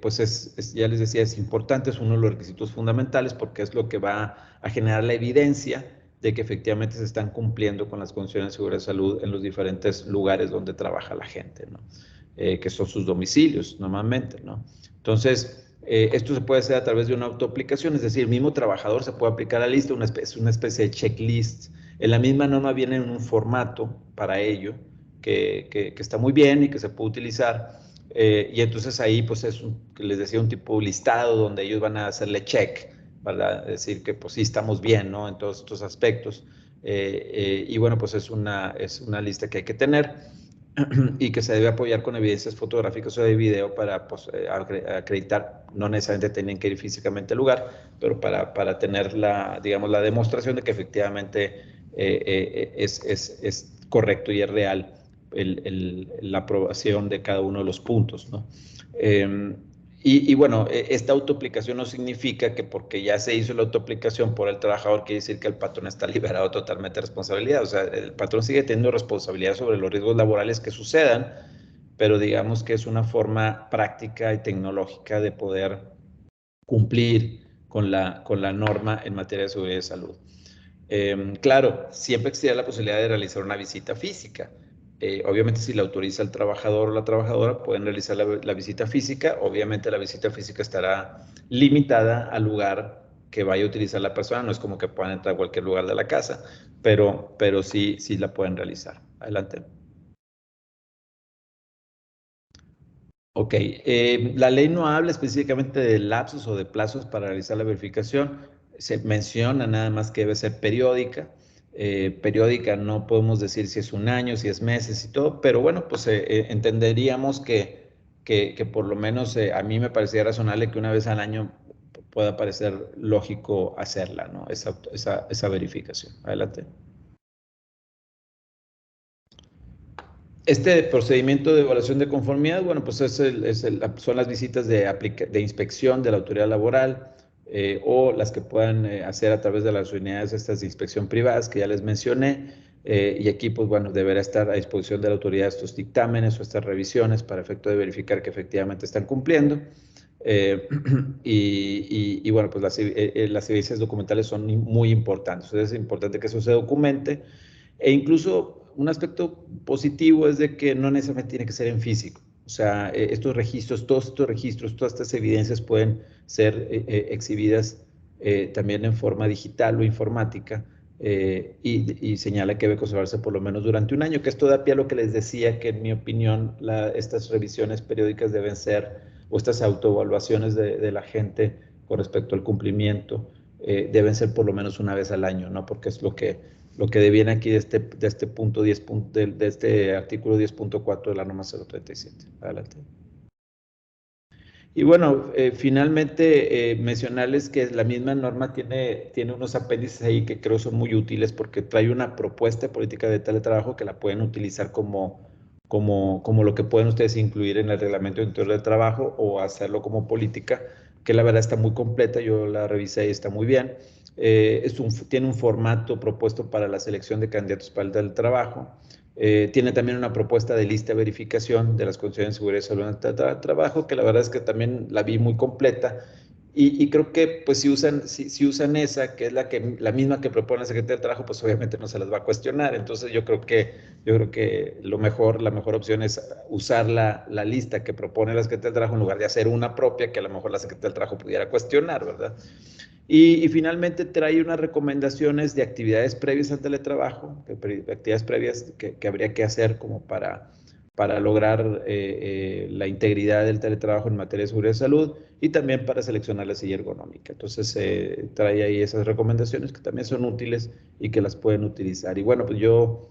pues ya les decía, es importante, es uno de los requisitos fundamentales, porque es lo que va a generar la evidencia de que efectivamente se están cumpliendo con las condiciones de seguridad y salud en los diferentes lugares donde trabaja la gente, ¿no? Que son sus domicilios normalmente, ¿no? Entonces, esto se puede hacer a través de una autoaplicación, es decir, el mismo trabajador se puede aplicar a la lista, una especie de checklist. En la misma norma viene en un formato para ello, que está muy bien y que se puede utilizar. Y entonces ahí, pues les decía, un tipo listado donde ellos van a hacerle check para decir que pues sí estamos bien, ¿no? En todos estos aspectos. Y bueno, pues es una lista que hay que tener y que se debe apoyar con evidencias fotográficas o de video para pues, acreditar. No necesariamente tienen que ir físicamente al lugar, pero para tener digamos, la demostración de que efectivamente es correcto y es real la aprobación de cada uno de los puntos, ¿no? Y bueno, esta autoaplicación no significa que porque ya se hizo la autoaplicación por el trabajador quiere decir que el patrón está liberado totalmente de responsabilidad. O sea, el patrón sigue teniendo responsabilidad sobre los riesgos laborales que sucedan, pero digamos que es una forma práctica y tecnológica de poder cumplir con la norma en materia de seguridad y salud. Claro, siempre existirá la posibilidad de realizar una visita física. Obviamente, si la autoriza el trabajador o la trabajadora, pueden realizar la visita física. Obviamente, la visita física estará limitada al lugar que vaya a utilizar la persona. No es como que puedan entrar a cualquier lugar de la casa, pero sí la pueden realizar. Adelante. Ok, la ley no habla específicamente de lapsos o de plazos para realizar la verificación. Se menciona nada más que debe ser periódica. Periódica no podemos decir si es un año, si es meses y todo, pero bueno, pues entenderíamos que por lo menos a mí me parecía razonable que una vez al año pueda parecer lógico hacerla, ¿no? Esa verificación. Adelante. Este procedimiento de evaluación de conformidad, bueno, pues son las visitas de inspección de la autoridad laboral o las que puedan hacer a través de las unidades estas de inspección privadas que ya les mencioné. Y aquí, pues bueno, deberá estar a disposición de la autoridad estos dictámenes o estas revisiones para efecto de verificar que efectivamente están cumpliendo. Y bueno, pues las evidencias documentales son muy importantes. Entonces es importante que eso se documente. E incluso un aspecto positivo es de que no necesariamente tiene que ser en físico. O sea, todos estos registros, todas estas evidencias pueden ser exhibidas también en forma digital o informática y señala que debe conservarse por lo menos durante un año, que esto da pie a lo que les decía, que en mi opinión estas revisiones periódicas deben ser, o estas autoevaluaciones de la gente con respecto al cumplimiento, deben ser por lo menos una vez al año, ¿no? Porque es lo que deviene aquí de este punto 10, de este artículo 10.4 de la norma 037. Adelante. Y bueno, finalmente mencionarles que la misma norma tiene unos apéndices ahí que creo son muy útiles porque trae una propuesta de política de teletrabajo que la pueden utilizar como lo que pueden ustedes incluir en el reglamento interior de trabajo o hacerlo como política, que la verdad está muy completa, yo la revisé y está muy bien. Tiene un formato propuesto para la selección de candidatos para el teletrabajo. Tiene también una propuesta de lista de verificación de las condiciones de seguridad y salud en el trabajo, que la verdad es que también la vi muy completa. Y creo que pues si usan esa, que es la misma que propone la Secretaría del Trabajo, pues obviamente no se las va a cuestionar. Entonces yo creo que la mejor opción es usar la lista que propone la Secretaría del Trabajo en lugar de hacer una propia que a lo mejor la Secretaría del Trabajo pudiera cuestionar, ¿verdad? Y finalmente trae unas recomendaciones de actividades previas al teletrabajo, actividades previas que habría que hacer como para lograr la integridad del teletrabajo en materia de seguridad y salud y también para seleccionar la silla ergonómica. Entonces trae ahí esas recomendaciones que también son útiles y que las pueden utilizar. Y bueno, pues yo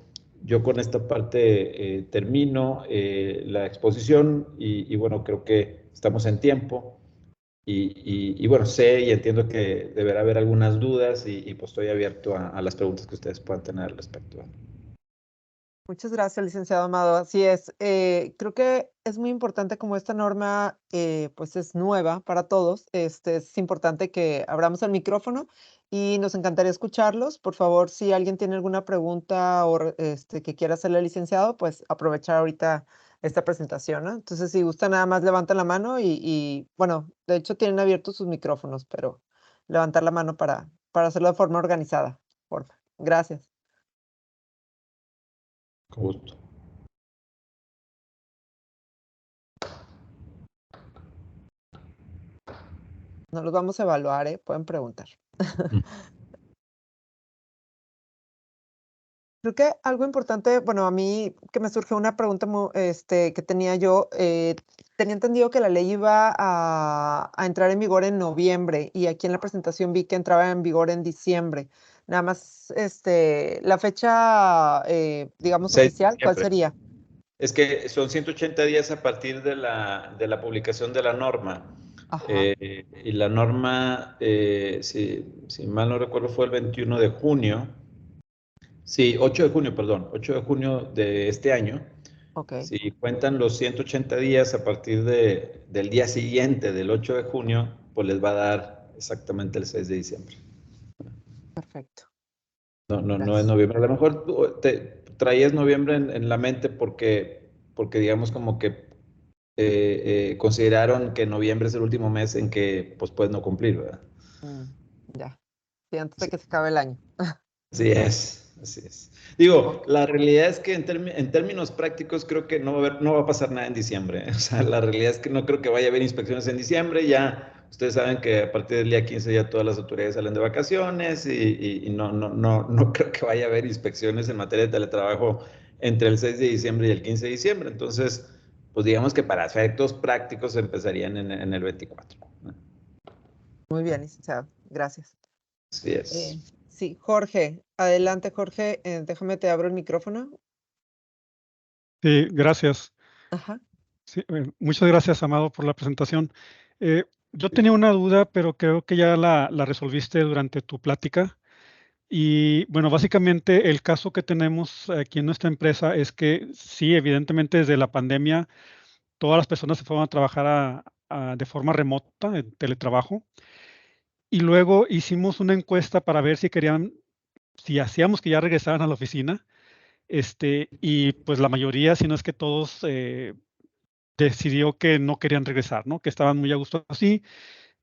con esta parte termino la exposición y bueno, creo que estamos en tiempo. Y bueno, sé y entiendo que deberá haber algunas dudas y pues estoy abierto a las preguntas que ustedes puedan tener al respecto. Muchas gracias, licenciado Amado. Así es. Creo que es muy importante como esta norma pues es nueva para todos. Es importante que abramos el micrófono y nos encantaría escucharlos. Por favor, si alguien tiene alguna pregunta o que quiera hacerle al licenciado, pues aprovechar ahorita esta presentación, ¿no? Entonces, si gusta, nada más levantan la mano bueno, de hecho tienen abiertos sus micrófonos, pero levantar la mano para hacerlo de forma organizada. Por favor. Gracias. Con gusto. No los vamos a evaluar, ¿eh? Pueden preguntar. Creo que algo importante, bueno, a mí que me surgió una pregunta que tenía yo, tenía entendido que la ley iba a entrar en vigor en noviembre y aquí en la presentación vi que entraba en vigor en diciembre. Nada más, la fecha, digamos, 6 de oficial, ¿cuál diciembre. sería? Es que son 180 días a partir de la publicación de la norma. Ajá. Y la norma, si mal no recuerdo, fue el 21 de junio. Sí, 8 de junio, perdón, 8 de junio de este año. Ok, Si cuentan los 180 días a partir del día siguiente, del 8 de junio, pues les va a dar exactamente el 6 de diciembre. perfecto. No es Gracias. noviembre. A lo mejor tú te traías noviembre en la mente porque digamos como que consideraron que noviembre es el último mes en que pues puedes no cumplir, ¿verdad? Mm, ya. Sí, antes de que se acabe el año. Así es, así es. Digo, Ok. la realidad es que en términos prácticos creo que no va a pasar nada en diciembre. O sea, la realidad es que no creo que vaya a haber inspecciones en diciembre. Ya ustedes saben que a partir del día 15 ya todas las autoridades salen de vacaciones y no creo que vaya a haber inspecciones en materia de teletrabajo entre el 6 de diciembre y el 15 de diciembre. Entonces, pues digamos que para efectos prácticos empezarían en el 24. Muy bien, licenciado. Gracias. Así es. Sí, Jorge. Adelante, Jorge. Déjame te abro el micrófono. Sí, gracias. Ajá. Sí, muchas gracias, Amado, por la presentación. Yo tenía una duda, pero creo que ya la resolviste durante tu plática. Y bueno, básicamente el caso que tenemos aquí en nuestra empresa es que sí, evidentemente desde la pandemia todas las personas se fueron a trabajar de forma remota, en teletrabajo. Y luego hicimos una encuesta para ver si querían, si hacíamos que ya regresaran a la oficina. Y pues la mayoría, si no es que todos, decidió que no querían regresar, ¿no? Que estaban muy a gusto así.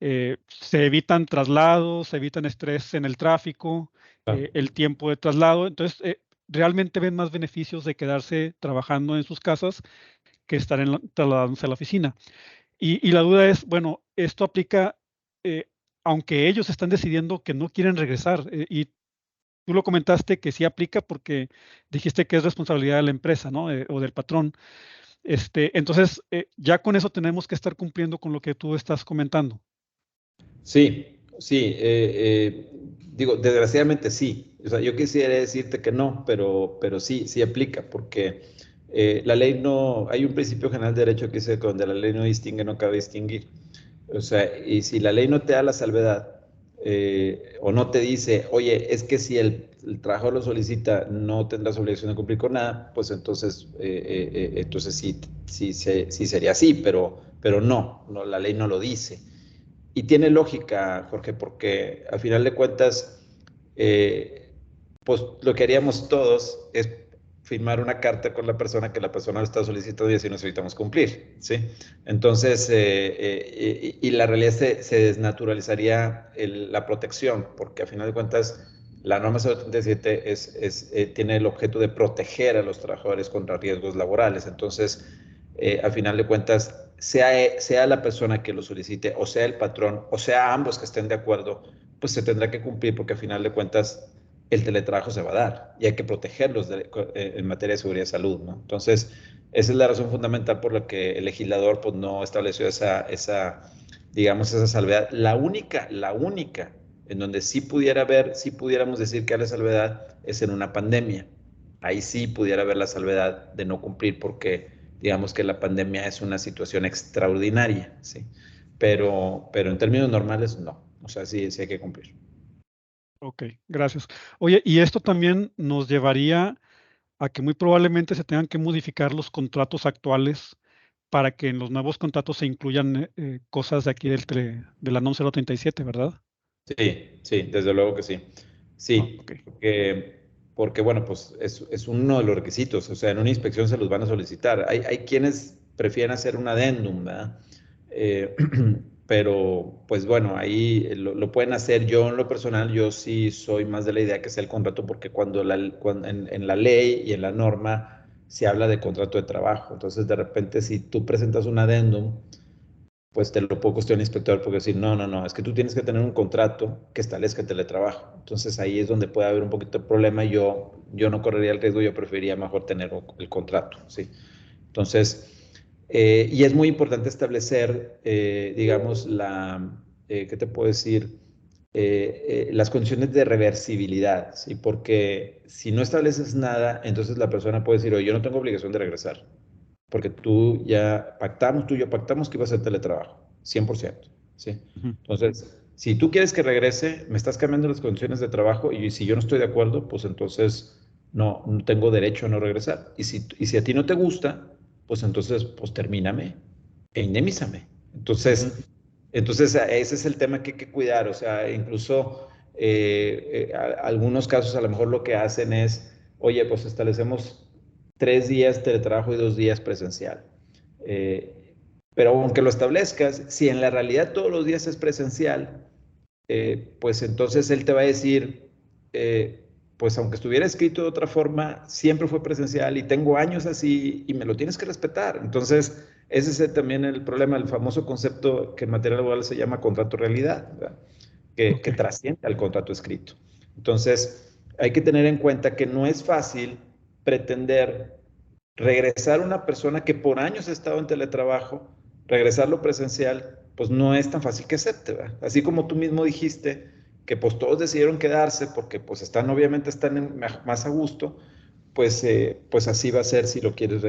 Se evitan traslados, se evitan estrés en el tráfico, el tiempo de traslado. Entonces, realmente ven más beneficios de quedarse trabajando en sus casas que estar trasladándose a la oficina. Y la duda es, bueno, esto aplica, eh, aunque ellos están decidiendo que no quieren regresar, y tú lo comentaste que sí aplica porque dijiste que es responsabilidad de la empresa, ¿no? O del patrón. Entonces, ya con eso tenemos que estar cumpliendo con lo que tú estás comentando. Sí, sí, digo, desgraciadamente sí. O sea, yo quisiera decirte que no, pero sí, sí aplica, porque la ley no, hay un principio general de derecho que dice que donde la ley no distingue, no cabe distinguir. O sea, y si la ley no te da la salvedad, o no te dice, oye, es que si el trabajador lo solicita, no tendrás obligación de cumplir con nada, pues entonces sí, sí sería así, pero no, la ley no lo dice. Y tiene lógica, Jorge, porque al final de cuentas, eh, pues lo que haríamos todos es firmar una carta con la persona que la persona lo está solicitando y así nos evitamos cumplir, ¿sí? Entonces, y la realidad se desnaturalizaría la protección, porque al final de cuentas, la norma 037 tiene el objeto de proteger a los trabajadores contra riesgos laborales. Entonces, al final de cuentas, sea la persona que lo solicite, o sea el patrón, o sea ambos que estén de acuerdo, pues se tendrá que cumplir porque al final de cuentas el teletrabajo se va a dar y hay que protegerlos en materia de seguridad y salud, ¿no? Entonces, esa es la razón fundamental por la que el legislador pues, no estableció digamos, esa salvedad. La única en donde sí pudiéramos decir que hay la salvedad es en una pandemia. Ahí sí pudiera haber la salvedad de no cumplir porque digamos que la pandemia es una situación extraordinaria, ¿sí? Pero en términos normales, no. O sea, sí, sí hay que cumplir. Ok, gracias. Oye, y esto también nos llevaría a que muy probablemente se tengan que modificar los contratos actuales para que en los nuevos contratos se incluyan cosas de aquí de la NOM 037, ¿verdad? Sí, sí, desde luego que sí. Ah, Sí, ok. porque bueno, pues es uno de los requisitos. O sea, en una inspección se los van a solicitar. Hay quienes prefieren hacer un adendum, ¿verdad? Eh, pero, pues bueno, ahí lo pueden hacer. Yo, en lo personal, yo sí soy más de la idea que sea el contrato, porque cuando en la ley y en la norma se habla de contrato de trabajo. Entonces, de repente, si tú presentas un adendum, pues te lo puedo cuestionar el inspector porque decir, no, es que tú tienes que tener un contrato que establezca el teletrabajo. Entonces ahí es donde puede haber un poquito de problema y yo no correría el riesgo, yo preferiría mejor tener el contrato, ¿sí? Entonces, y es muy importante establecer, digamos, ¿qué te puedo decir? Las condiciones de reversibilidad, ¿sí? Porque si no estableces nada, entonces la persona puede decir, oye, yo no tengo obligación de regresar porque tú y yo pactamos que iba a ser teletrabajo, 100%, ¿sí? Ujú. Entonces, si tú quieres que regrese, me estás cambiando las condiciones de trabajo y si yo no estoy de acuerdo, pues entonces no tengo derecho a no regresar. Y si a ti no te gusta, pues entonces, pues termíname e indemnízame. Entonces, ese es el tema que hay que cuidar. O sea, incluso algunos casos a lo mejor lo que hacen es, oye, pues establecemos 3 días teletrabajo y 2 días presencial. Pero aunque lo establezcas, si en la realidad todos los días es presencial, pues entonces él te va a decir, pues aunque estuviera escrito de otra forma, siempre fue presencial y tengo años así y me lo tienes que respetar. Entonces, ese es también el problema, el famoso concepto que en materia laboral se llama contrato realidad, ¿verdad? Que trasciende al contrato escrito. Entonces, hay que tener en cuenta que no es fácil pretender regresar a una persona que por años ha estado en teletrabajo, regresarlo presencial, pues no es tan fácil que acepte, ¿verdad? Así como tú mismo dijiste que pues todos decidieron quedarse porque pues obviamente están más a gusto, pues, pues así va a ser si quieres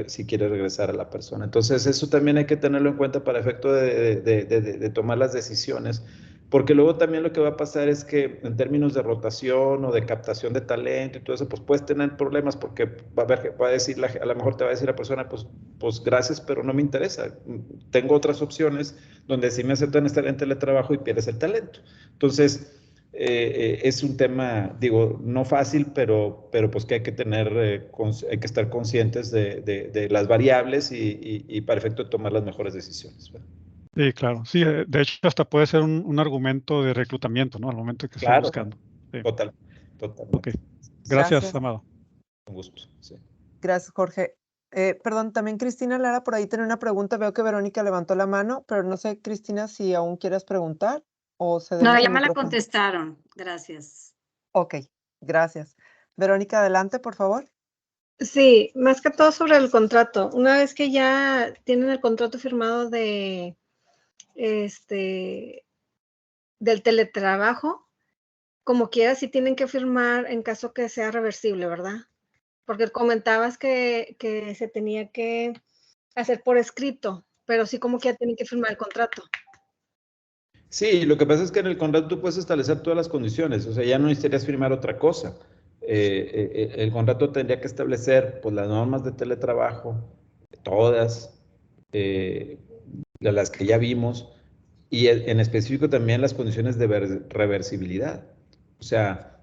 regresar a la persona. Entonces eso también hay que tenerlo en cuenta para efecto de tomar las decisiones, porque luego también lo que va a pasar es que en términos de rotación o de captación de talento y todo eso, pues puedes tener problemas porque a lo mejor te va a decir la persona, pues gracias, pero no me interesa. Tengo otras opciones donde sí me aceptan estar en teletrabajo y pierdes el talento. Entonces, es un tema, digo, no fácil, pero pues que hay que tener, hay que estar conscientes de las variables y para efecto de tomar las mejores decisiones, ¿verdad? Sí, claro. Sí, de hecho, hasta puede ser un argumento de reclutamiento, ¿no? Al momento que esté Claro, buscando. Sí. totalmente. Ok. Gracias, Amado. Con gusto, sí. Gracias, Jorge. Perdón, también Cristina Lara por ahí tiene una pregunta. Veo que Verónica levantó la mano, pero no sé, Cristina, si aún quieres preguntar o cedemos No, el ya me la micrófono. contestaron. Gracias. Ok, gracias. Verónica, adelante, por favor. Sí, más que todo sobre el contrato. Una vez que ya tienen el contrato firmado del teletrabajo, como quiera, sí tienen que firmar en caso que sea reversible, ¿verdad? Porque comentabas que se tenía que hacer por escrito, pero sí como que ya tienen que firmar el contrato. Sí, lo que pasa es que en el contrato tú puedes establecer todas las condiciones, o sea, ya no necesitarías firmar otra cosa. El contrato tendría que establecer pues, las normas de teletrabajo, todas, las que ya vimos, y en específico también las condiciones de reversibilidad. O sea,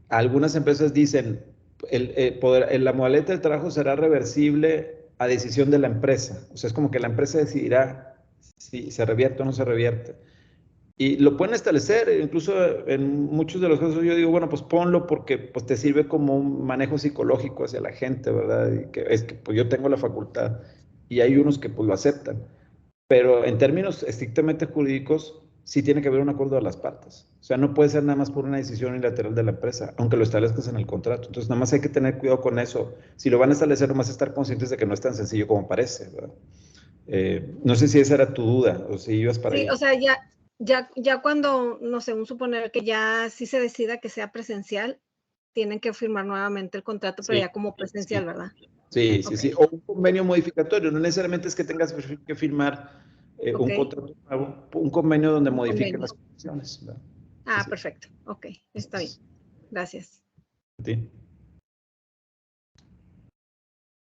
algunas empresas dicen, la modalidad del trabajo será reversible a decisión de la empresa. O sea, es como que la empresa decidirá si se revierte o no se revierte. Y lo pueden establecer, incluso en muchos de los casos yo digo, bueno, pues ponlo porque pues, te sirve como un manejo psicológico hacia la gente, ¿verdad? Y que es que pues, yo tengo la facultad y hay unos que pues lo aceptan. Pero en términos estrictamente jurídicos, sí tiene que haber un acuerdo de las partes. O sea, no puede ser nada más por una decisión unilateral de la empresa, aunque lo establezcas en el contrato. Entonces, nada más hay que tener cuidado con eso. Si lo van a establecer, nomás estar conscientes de que no es tan sencillo como parece, ¿verdad? No sé si esa era tu duda o si ibas para Sí, allá. o sea, ya cuando, no sé, un suponer que ya sí se decida que sea presencial, tienen que firmar nuevamente el contrato, pero ya como presencial, sí. ¿verdad? Sí, sí, Okay. sí. O un convenio modificatorio. No necesariamente es que tengas que firmar un contrato nuevo, un convenio donde modifiquen las condiciones, ¿verdad? Ah, Sí. perfecto. Ok, está bien. Gracias. Sí.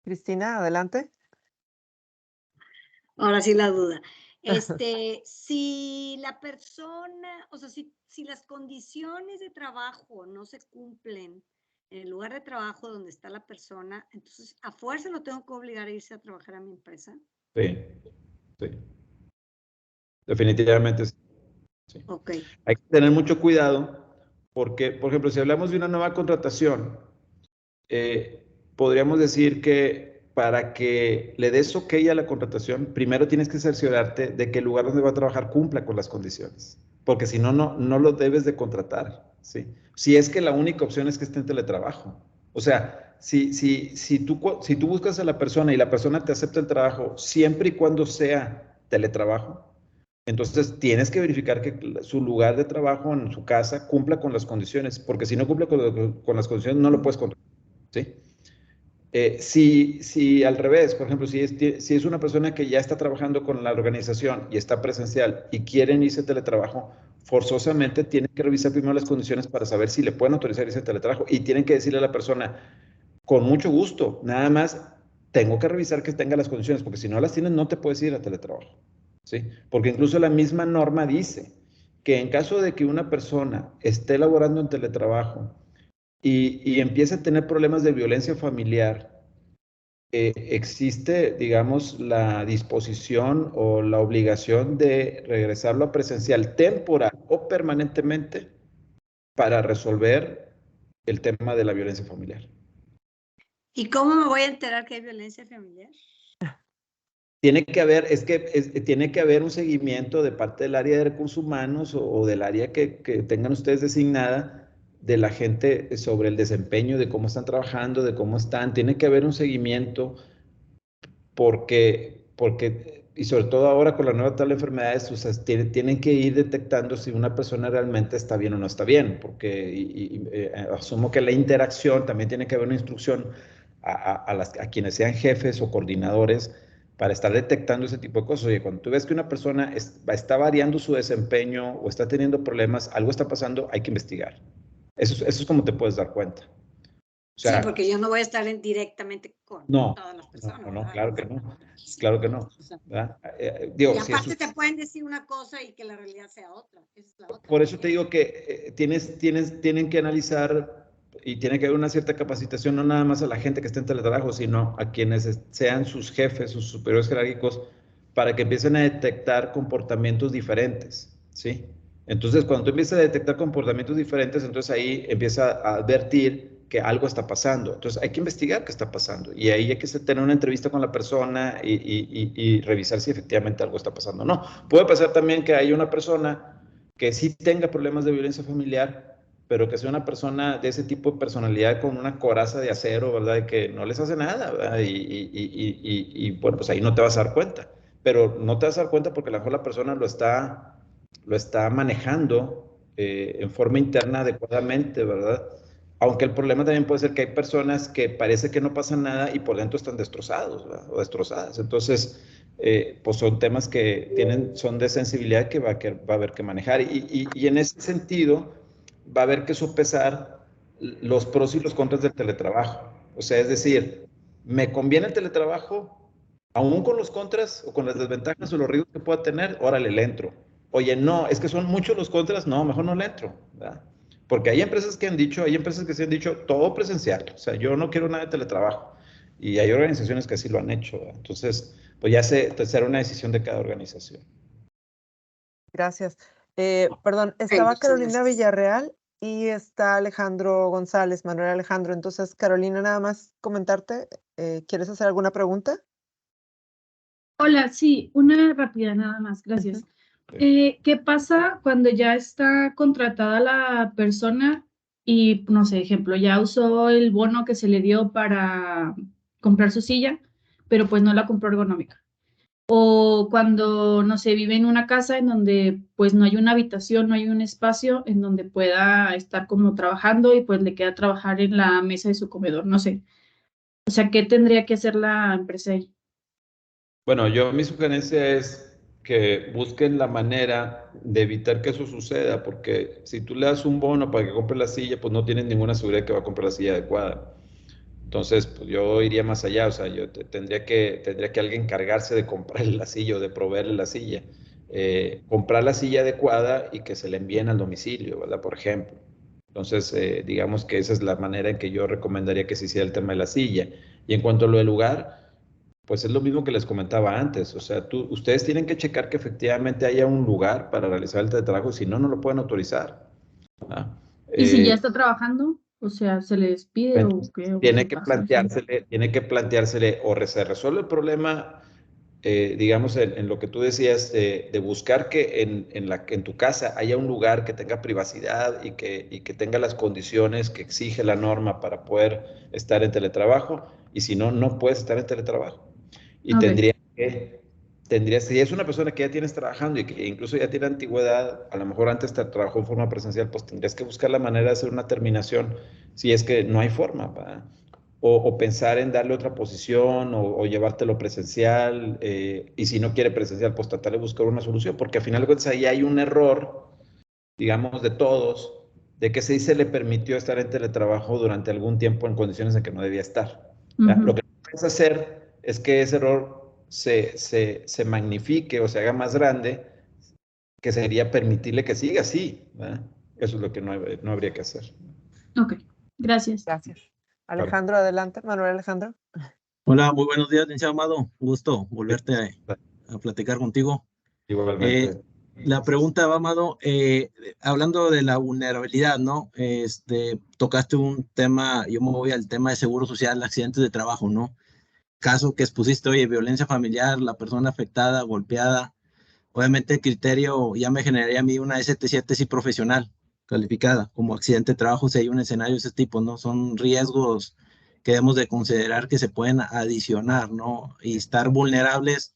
Cristina, adelante. Ahora sí la duda. Si la persona, o sea, si las condiciones de trabajo no se cumplen en el lugar de trabajo donde está la persona, entonces a fuerza lo tengo que obligar a irse a trabajar a mi empresa. Sí, sí. Definitivamente sí. Sí. Ok. Hay que tener mucho cuidado porque, por ejemplo, si hablamos de una nueva contratación, podríamos decir que para que le des ok a la contratación, primero tienes que cerciorarte de que el lugar donde va a trabajar cumpla con las condiciones, porque si no, no lo debes de contratar, ¿sí? Si es que la única opción es que esté en teletrabajo. O sea, si tú buscas a la persona y la persona te acepta el trabajo, siempre y cuando sea teletrabajo, entonces tienes que verificar que su lugar de trabajo en su casa cumpla con las condiciones, porque si no cumple con las condiciones no lo puedes contratar, ¿sí? Si al revés, por ejemplo, si es una persona que ya está trabajando con la organización y está presencial y quieren irse a teletrabajo, forzosamente tienen que revisar primero las condiciones para saber si le pueden autorizar ese teletrabajo y tienen que decirle a la persona, con mucho gusto, nada más tengo que revisar que tenga las condiciones, porque si no las tienes no te puedes ir a teletrabajo, ¿sí? Porque incluso la misma norma dice que en caso de que una persona esté laborando en teletrabajo y empiece a tener problemas de violencia familiar, existe, digamos, la disposición o la obligación de regresarlo a presencial temporal o permanentemente para resolver el tema de la violencia familiar. ¿Y cómo me voy a enterar que hay violencia familiar? Tiene que haber, tiene que haber un seguimiento de parte del área de recursos humanos o del área que tengan ustedes designada de la gente sobre el desempeño, de cómo están trabajando, de cómo están. Tiene que haber un seguimiento porque y sobre todo ahora con la nueva tabla de enfermedades, o sea, tienen que ir detectando si una persona realmente está bien o no está bien, porque asumo que la interacción, también tiene que haber una instrucción a quienes sean jefes o coordinadores para estar detectando ese tipo de cosas. Oye, cuando tú ves que una persona está variando su desempeño o está teniendo problemas, algo está pasando, hay que investigar. Eso es como te puedes dar cuenta. O sea, sí, porque yo no voy a estar directamente con todas las personas. No, claro que no. Claro que no. Digo, y aparte te pueden decir una cosa y que la realidad sea otra. Esa es la otra. Por eso te digo que tienen que analizar y tiene que haber una cierta capacitación, no nada más a la gente que está en teletrabajo, sino a quienes sean sus jefes, sus superiores jerárquicos, para que empiecen a detectar comportamientos diferentes, ¿sí? Entonces, cuando tú empiezas a detectar comportamientos diferentes, entonces ahí empieza a advertir que algo está pasando. Entonces, hay que investigar qué está pasando. Y ahí hay que tener una entrevista con la persona y revisar si efectivamente algo está pasando o no. Puede pasar también que haya una persona que sí tenga problemas de violencia familiar, pero que sea una persona de ese tipo de personalidad con una coraza de acero, ¿verdad? Y que no les hace nada, ¿verdad? Y bueno, pues ahí no te vas a dar cuenta. Pero no te vas a dar cuenta porque a lo mejor la persona lo está manejando en forma interna adecuadamente, ¿verdad? Aunque el problema también puede ser que hay personas que parece que no pasa nada y por dentro están destrozados, ¿verdad? O destrozadas. Entonces, pues son temas que son de sensibilidad que va a haber que manejar. Y en ese sentido, va a haber que sopesar los pros y los contras del teletrabajo. O sea, es decir, ¿me conviene el teletrabajo? Aún con los contras o con las desventajas o los riesgos que pueda tener, órale, le entro. Oye, no, es que son muchos los contras, no, mejor no le entro, ¿verdad? Porque hay empresas que se han dicho todo presencial, o sea, yo no quiero nada de teletrabajo. Y hay organizaciones que así lo han hecho, ¿verdad? Entonces, pues ya será una decisión de cada organización. Gracias. Perdón, estaba Carolina Villarreal y está Alejandro González, Manuel Alejandro. Entonces, Carolina, nada más comentarte, ¿quieres hacer alguna pregunta? Hola, sí, una rápida nada más, gracias. ¿Qué pasa cuando ya está contratada la persona y, no sé, ejemplo, ya usó el bono que se le dio para comprar su silla, pero pues no la compró ergonómica? O cuando, no sé, vive en una casa en donde pues no hay una habitación, no hay un espacio en donde pueda estar como trabajando y pues le queda trabajar en la mesa de su comedor, no sé. O sea, ¿qué tendría que hacer la empresa ahí? Bueno, mi sugerencia es que busquen la manera de evitar que eso suceda, porque si tú le das un bono para que compre la silla, pues no tienes ninguna seguridad que va a comprar la silla adecuada. Entonces, pues yo iría más allá, o sea, tendría que alguien encargarse de comprarle la silla o de proveerle la silla. Comprar la silla adecuada y que se le envíen al domicilio, ¿verdad? Por ejemplo. Entonces, digamos que esa es la manera en que yo recomendaría que se hiciera el tema de la silla. Y en cuanto a lo del lugar, pues es lo mismo que les comentaba antes, o sea, ustedes tienen que checar que efectivamente haya un lugar para realizar el teletrabajo, si no, no lo pueden autorizar. ¿Ah? ¿Y si ya está trabajando? O sea, ¿se le despide o qué? ¿O Tiene qué que pasa? planteársele o se resuelve el problema, digamos, en lo que tú decías, de buscar que en tu casa haya un lugar que tenga privacidad y que tenga las condiciones que exige la norma para poder estar en teletrabajo, y si no, no puedes estar en teletrabajo. Y Okay. si es una persona que ya tienes trabajando y que incluso ya tiene antigüedad, a lo mejor antes te trabajó en forma presencial, pues tendrías que buscar la manera de hacer una terminación si es que no hay forma, ¿verdad? O pensar en darle otra posición o llevártelo presencial, y si no quiere presencial, pues tratar de buscar una solución, porque al final de cuentas ahí hay un error digamos, de todos, de que sí se le permitió estar en teletrabajo durante algún tiempo en condiciones en que no debía estar. Lo que no puedes hacer es que ese error se magnifique o se haga más grande, que sería permitirle que siga así, ¿verdad? Eso es lo que no habría que hacer. Ok, gracias. Gracias. Alejandro, adelante. Manuel Alejandro. Hola, muy buenos días, licenciado Amado. Un gusto volverte a platicar contigo. Igualmente. La pregunta va, Amado, hablando de la vulnerabilidad, ¿no? Tocaste un tema, yo me voy al tema de seguro social, accidentes de trabajo, ¿no? Caso que expusiste, oye, violencia familiar, la persona afectada, golpeada. Obviamente el criterio ya me generaría a mí una ST7 sí profesional, calificada como accidente de trabajo si hay un escenario de ese tipo, ¿no? Son riesgos que debemos de considerar que se pueden adicionar, ¿no? Y estar vulnerables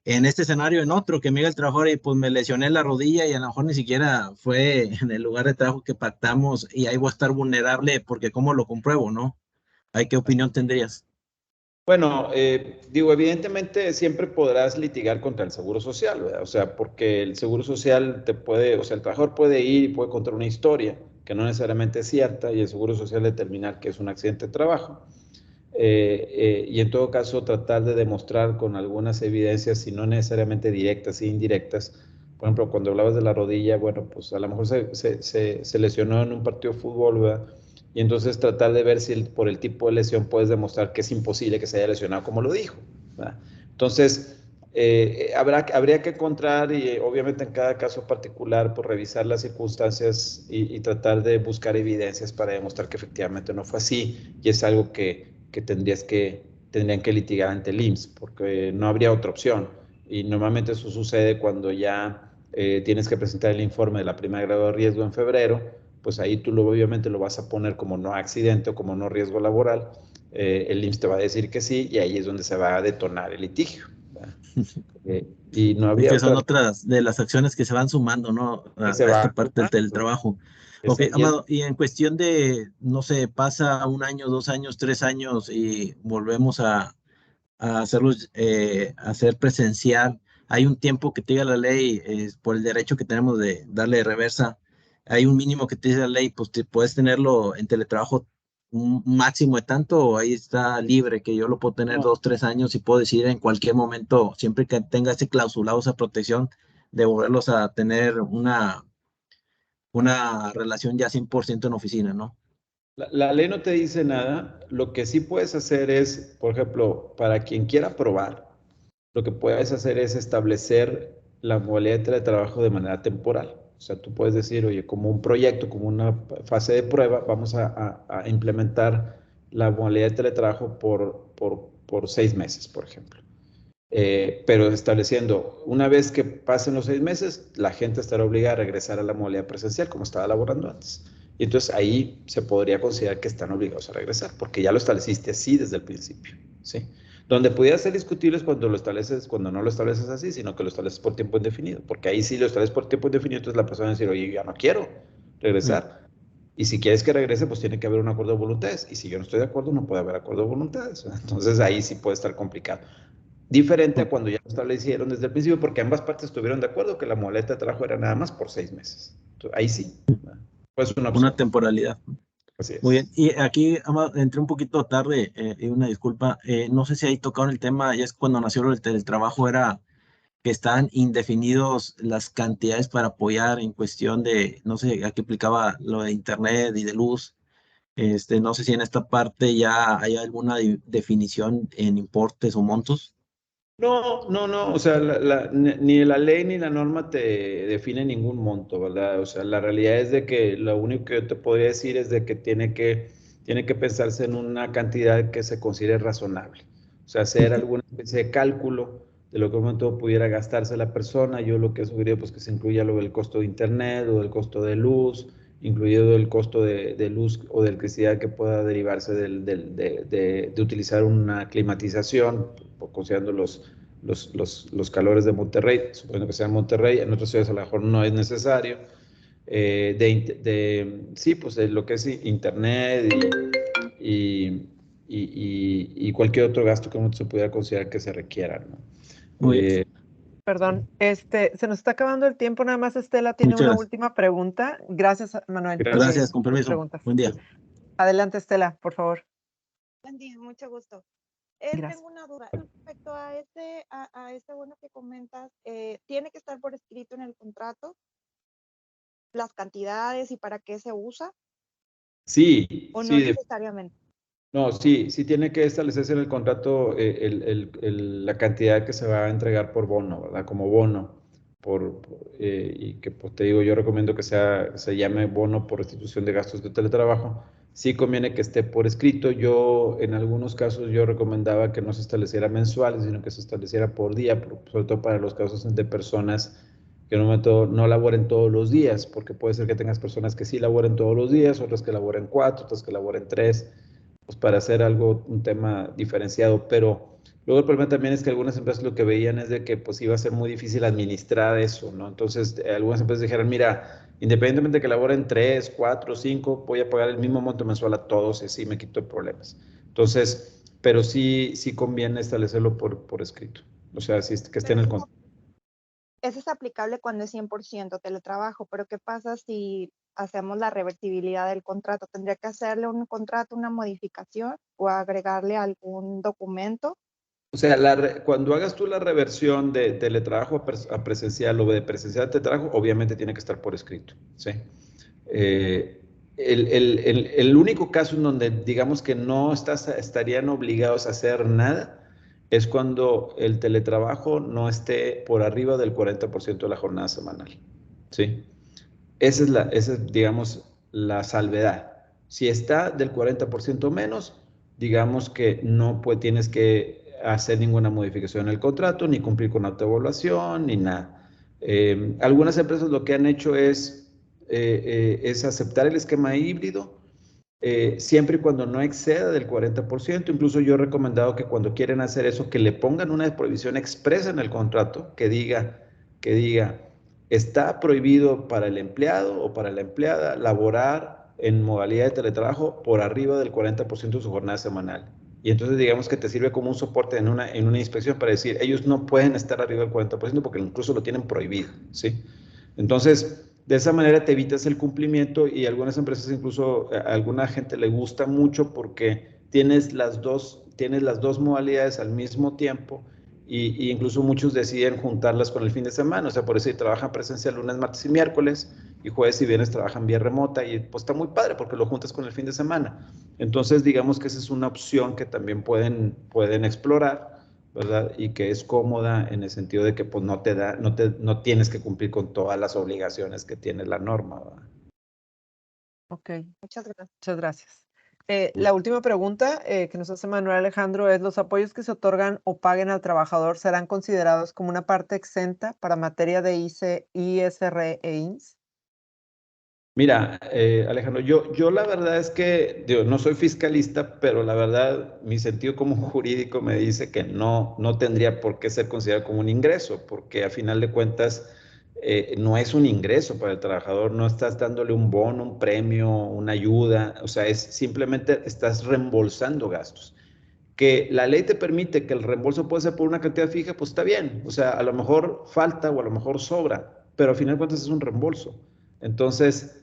en este escenario, en otro, que me diga el trabajador y pues me lesioné la rodilla y a lo mejor ni siquiera fue en el lugar de trabajo que pactamos y ahí voy a estar vulnerable porque ¿cómo lo compruebo, no? ¿Hay qué opinión tendrías? Bueno, digo, evidentemente siempre podrás litigar contra el Seguro Social, ¿verdad? O sea, porque el Seguro Social te puede, o sea, el trabajador puede ir y puede contar una historia que no necesariamente es cierta y el Seguro Social determinar que es un accidente de trabajo. Y en todo caso tratar de demostrar con algunas evidencias, si no necesariamente directas e indirectas. Por ejemplo, cuando hablabas de la rodilla, bueno, pues a lo mejor se lesionó en un partido de fútbol, ¿verdad? Y entonces tratar de ver si por el tipo de lesión puedes demostrar que es imposible que se haya lesionado como lo dijo, ¿verdad? Entonces, habría que encontrar y obviamente en cada caso particular, pues revisar las circunstancias y tratar de buscar evidencias para demostrar que efectivamente no fue así y es algo que tendrían que litigar ante el IMSS porque no habría otra opción y normalmente eso sucede cuando ya tienes que presentar el informe de la prima de grado de riesgo en febrero, pues ahí tú obviamente lo vas a poner como no accidente o como no riesgo laboral, el IMSS te va a decir que sí y ahí es donde se va a detonar el litigio. Y no habría Que son otra. otras de las acciones que se van sumando, ¿no? A Se esta va. parte del teletrabajo. Ok, Amado, y en cuestión de, no sé, pasa 1 año, 2 años, 3 años y volvemos a hacerlos, hacer presencial, hay un tiempo que te diga la ley, por el derecho que tenemos de darle reversa, hay un mínimo que te dice la ley, pues puedes tenerlo en teletrabajo un máximo de tanto, o ahí está libre, que yo lo puedo tener 2, 3 años y puedo decidir en cualquier momento, siempre que tenga ese clausulado, esa protección, de volverlos a tener una relación ya 100% en oficina, ¿no? La ley no te dice nada. Lo que sí puedes hacer es, por ejemplo, para quien quiera probar, lo que puedes hacer es establecer la modalidad de teletrabajo de manera temporal. O sea, tú puedes decir, oye, como un proyecto, como una fase de prueba, vamos a implementar la modalidad de teletrabajo por 6 meses, por ejemplo. Pero estableciendo, una vez que pasen los 6 meses, la gente estará obligada a regresar a la modalidad presencial como estaba laborando antes. Y entonces ahí se podría considerar que están obligados a regresar, porque ya lo estableciste así desde el principio, ¿sí? Donde pudiera ser discutible es cuando lo estableces, cuando no lo estableces así, sino que lo estableces por tiempo indefinido, porque ahí sí lo estableces por tiempo indefinido, entonces la persona va a decir, oye, ya no quiero regresar. Y si quieres que regrese, pues tiene que haber un acuerdo de voluntades. Y si yo no estoy de acuerdo, no puede haber acuerdo de voluntades. Entonces ahí sí puede estar complicado. Diferente a cuando ya lo establecieron desde el principio, porque ambas partes estuvieron de acuerdo que la modalidad de trabajo era nada más por 6 meses. Entonces, ahí sí, pues una opción. Una temporalidad. Así es. Muy bien, y aquí Amado, entré un poquito tarde, y una disculpa, no sé si ahí tocaron el tema, ya es cuando nació el teletrabajo, era que estaban indefinidos las cantidades para apoyar en cuestión de, no sé, aquí aplicaba lo de internet y de luz, no sé si en esta parte ya hay alguna definición en importes o montos. No, o sea, ni la ley ni la norma te define ningún monto, ¿verdad? O sea, la realidad es de que lo único que yo te podría decir es de que tiene que pensarse en una cantidad que se considere razonable. O sea, hacer alguna especie de cálculo de lo que un momento pudiera gastarse la persona. Yo lo que he sugerido, pues que se incluya lo del costo de internet o del costo de luz, incluido el costo de luz o de electricidad que pueda derivarse de utilizar una climatización, considerando los calores de Monterrey, suponiendo que sea Monterrey, en otras ciudades a lo mejor no es necesario. Sí, pues lo que es internet y cualquier otro gasto que uno se pudiera considerar que se requiera, ¿no? Perdón, se nos está acabando el tiempo, nada más Estela tiene Muchas una gracias. última pregunta. Gracias, Manuel. Gracias, con tus permiso. preguntas. Buen día. Adelante, Estela, por favor. Buen día, mucho gusto. Gracias. Tengo una duda respecto a este bono que comentas. ¿Tiene que estar por escrito en el contrato las cantidades y para qué se usa Sí, o no sí, necesariamente? no, sí, sí tiene que establecerse en el contrato la cantidad que se va a entregar por bono, ¿verdad? Como bono. Y que pues, te digo, yo recomiendo que se llame bono por restitución de gastos de teletrabajo. Sí conviene que esté por escrito. Yo, en algunos casos, yo recomendaba que no se estableciera mensual, sino que se estableciera por día, sobre todo para los casos de personas que en un momento no laboren todos los días, porque puede ser que tengas personas que sí laboren todos los días, otras que laboren 4, otras que laboren 3, pues para hacer algo, un tema diferenciado. Pero luego el problema también es que algunas empresas lo que veían es de que pues iba a ser muy difícil administrar eso, ¿no? Entonces algunas empresas dijeron, mira, independientemente de que laboren 3, 4, 5, voy a pagar el mismo monto mensual a todos y así me quito problemas. Entonces, pero sí conviene establecerlo por escrito. O sea, que esté en el contrato. Ese es aplicable cuando es 100% teletrabajo, pero ¿qué pasa si hacemos la reversibilidad del contrato? ¿Tendría que hacerle un contrato, una modificación o agregarle algún documento? O sea, cuando hagas tú la reversión de teletrabajo a presencial o de presencial a teletrabajo, obviamente tiene que estar por escrito, ¿sí? El único caso en donde digamos que no estarían obligados a hacer nada es cuando el teletrabajo no esté por arriba del 40% de la jornada semanal, ¿sí? Esa es, digamos, la salvedad. Si está del 40% menos, digamos que no tienes que hacer ninguna modificación en el contrato, ni cumplir con autoevaluación, ni nada. Algunas empresas lo que han hecho es aceptar el esquema híbrido, siempre y cuando no exceda del 40%. Incluso yo he recomendado que cuando quieren hacer eso, que le pongan una prohibición expresa en el contrato que diga, está prohibido para el empleado o para la empleada laborar en modalidad de teletrabajo por arriba del 40% de su jornada semanal. Y entonces digamos que te sirve como un soporte en una inspección para decir, ellos no pueden estar arriba del 40% porque incluso lo tienen prohibido, ¿sí? Entonces, de esa manera te evitas el cumplimiento y algunas empresas, incluso a alguna gente le gusta mucho porque tienes las dos modalidades al mismo tiempo y incluso muchos deciden juntarlas con el fin de semana. O sea, por eso trabajan presencial lunes, martes y miércoles y jueves y viernes trabajan vía remota y pues está muy padre porque lo juntas con el fin de semana. Entonces, digamos que esa es una opción que también pueden explorar, ¿verdad? Y que es cómoda en el sentido de que pues no tienes que cumplir con todas las obligaciones que tiene la norma, ¿verdad? Ok, Muchas gracias. muchas gracias. La última pregunta que nos hace Manuel Alejandro es, ¿los apoyos que se otorgan o paguen al trabajador serán considerados como una parte exenta para materia de ISR e INS? Mira, Alejandro, yo la verdad es que no soy fiscalista, pero la verdad mi sentido como jurídico me dice que no tendría por qué ser considerado como un ingreso, porque a final de cuentas no es un ingreso para el trabajador, no estás dándole un bono, un premio, una ayuda, o sea, simplemente estás reembolsando gastos. Que la ley te permite que el reembolso puede ser por una cantidad fija, pues está bien, o sea, a lo mejor falta o a lo mejor sobra, pero al final de cuentas es un reembolso. Entonces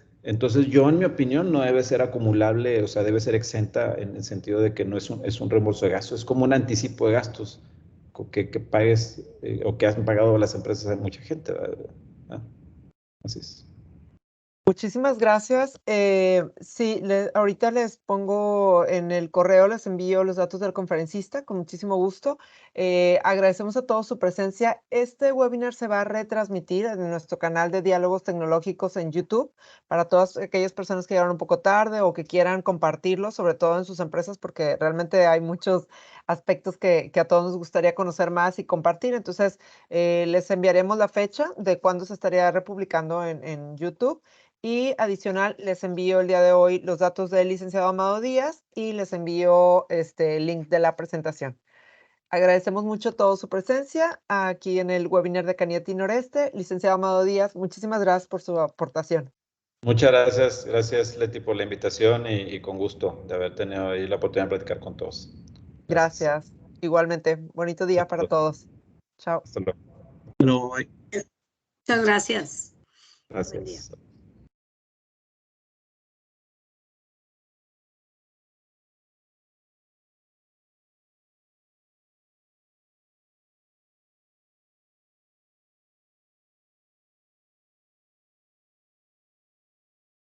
yo, en mi opinión, no debe ser acumulable, o sea, debe ser exenta en el sentido de que no es un reembolso de gastos, es como un anticipo de gastos que pagues o que han pagado las empresas a mucha gente, ¿verdad? Así es. Muchísimas gracias. Sí, ahorita les pongo en el correo, les envío los datos del conferencista con muchísimo gusto. Agradecemos a todos su presencia. Este webinar se va a retransmitir en nuestro canal de Diálogos Tecnológicos en YouTube para todas aquellas personas que llegaron un poco tarde o que quieran compartirlo, sobre todo en sus empresas, porque realmente hay muchos aspectos que a todos nos gustaría conocer más y compartir. Entonces, les enviaremos la fecha de cuándo se estaría republicando en YouTube. Y adicional, les envío el día de hoy los datos del licenciado Amado Díaz y les envío el link de la presentación. Agradecemos mucho toda su presencia aquí en el webinar de Cañete y Noreste. Licenciado Amado Díaz, muchísimas gracias por su aportación. Muchas gracias Leti por la invitación y con gusto de haber tenido ahí la oportunidad de platicar con todos. Gracias. Igualmente, bonito día para todos. Chao. Hasta luego. Pero Muchas gracias. Gracias.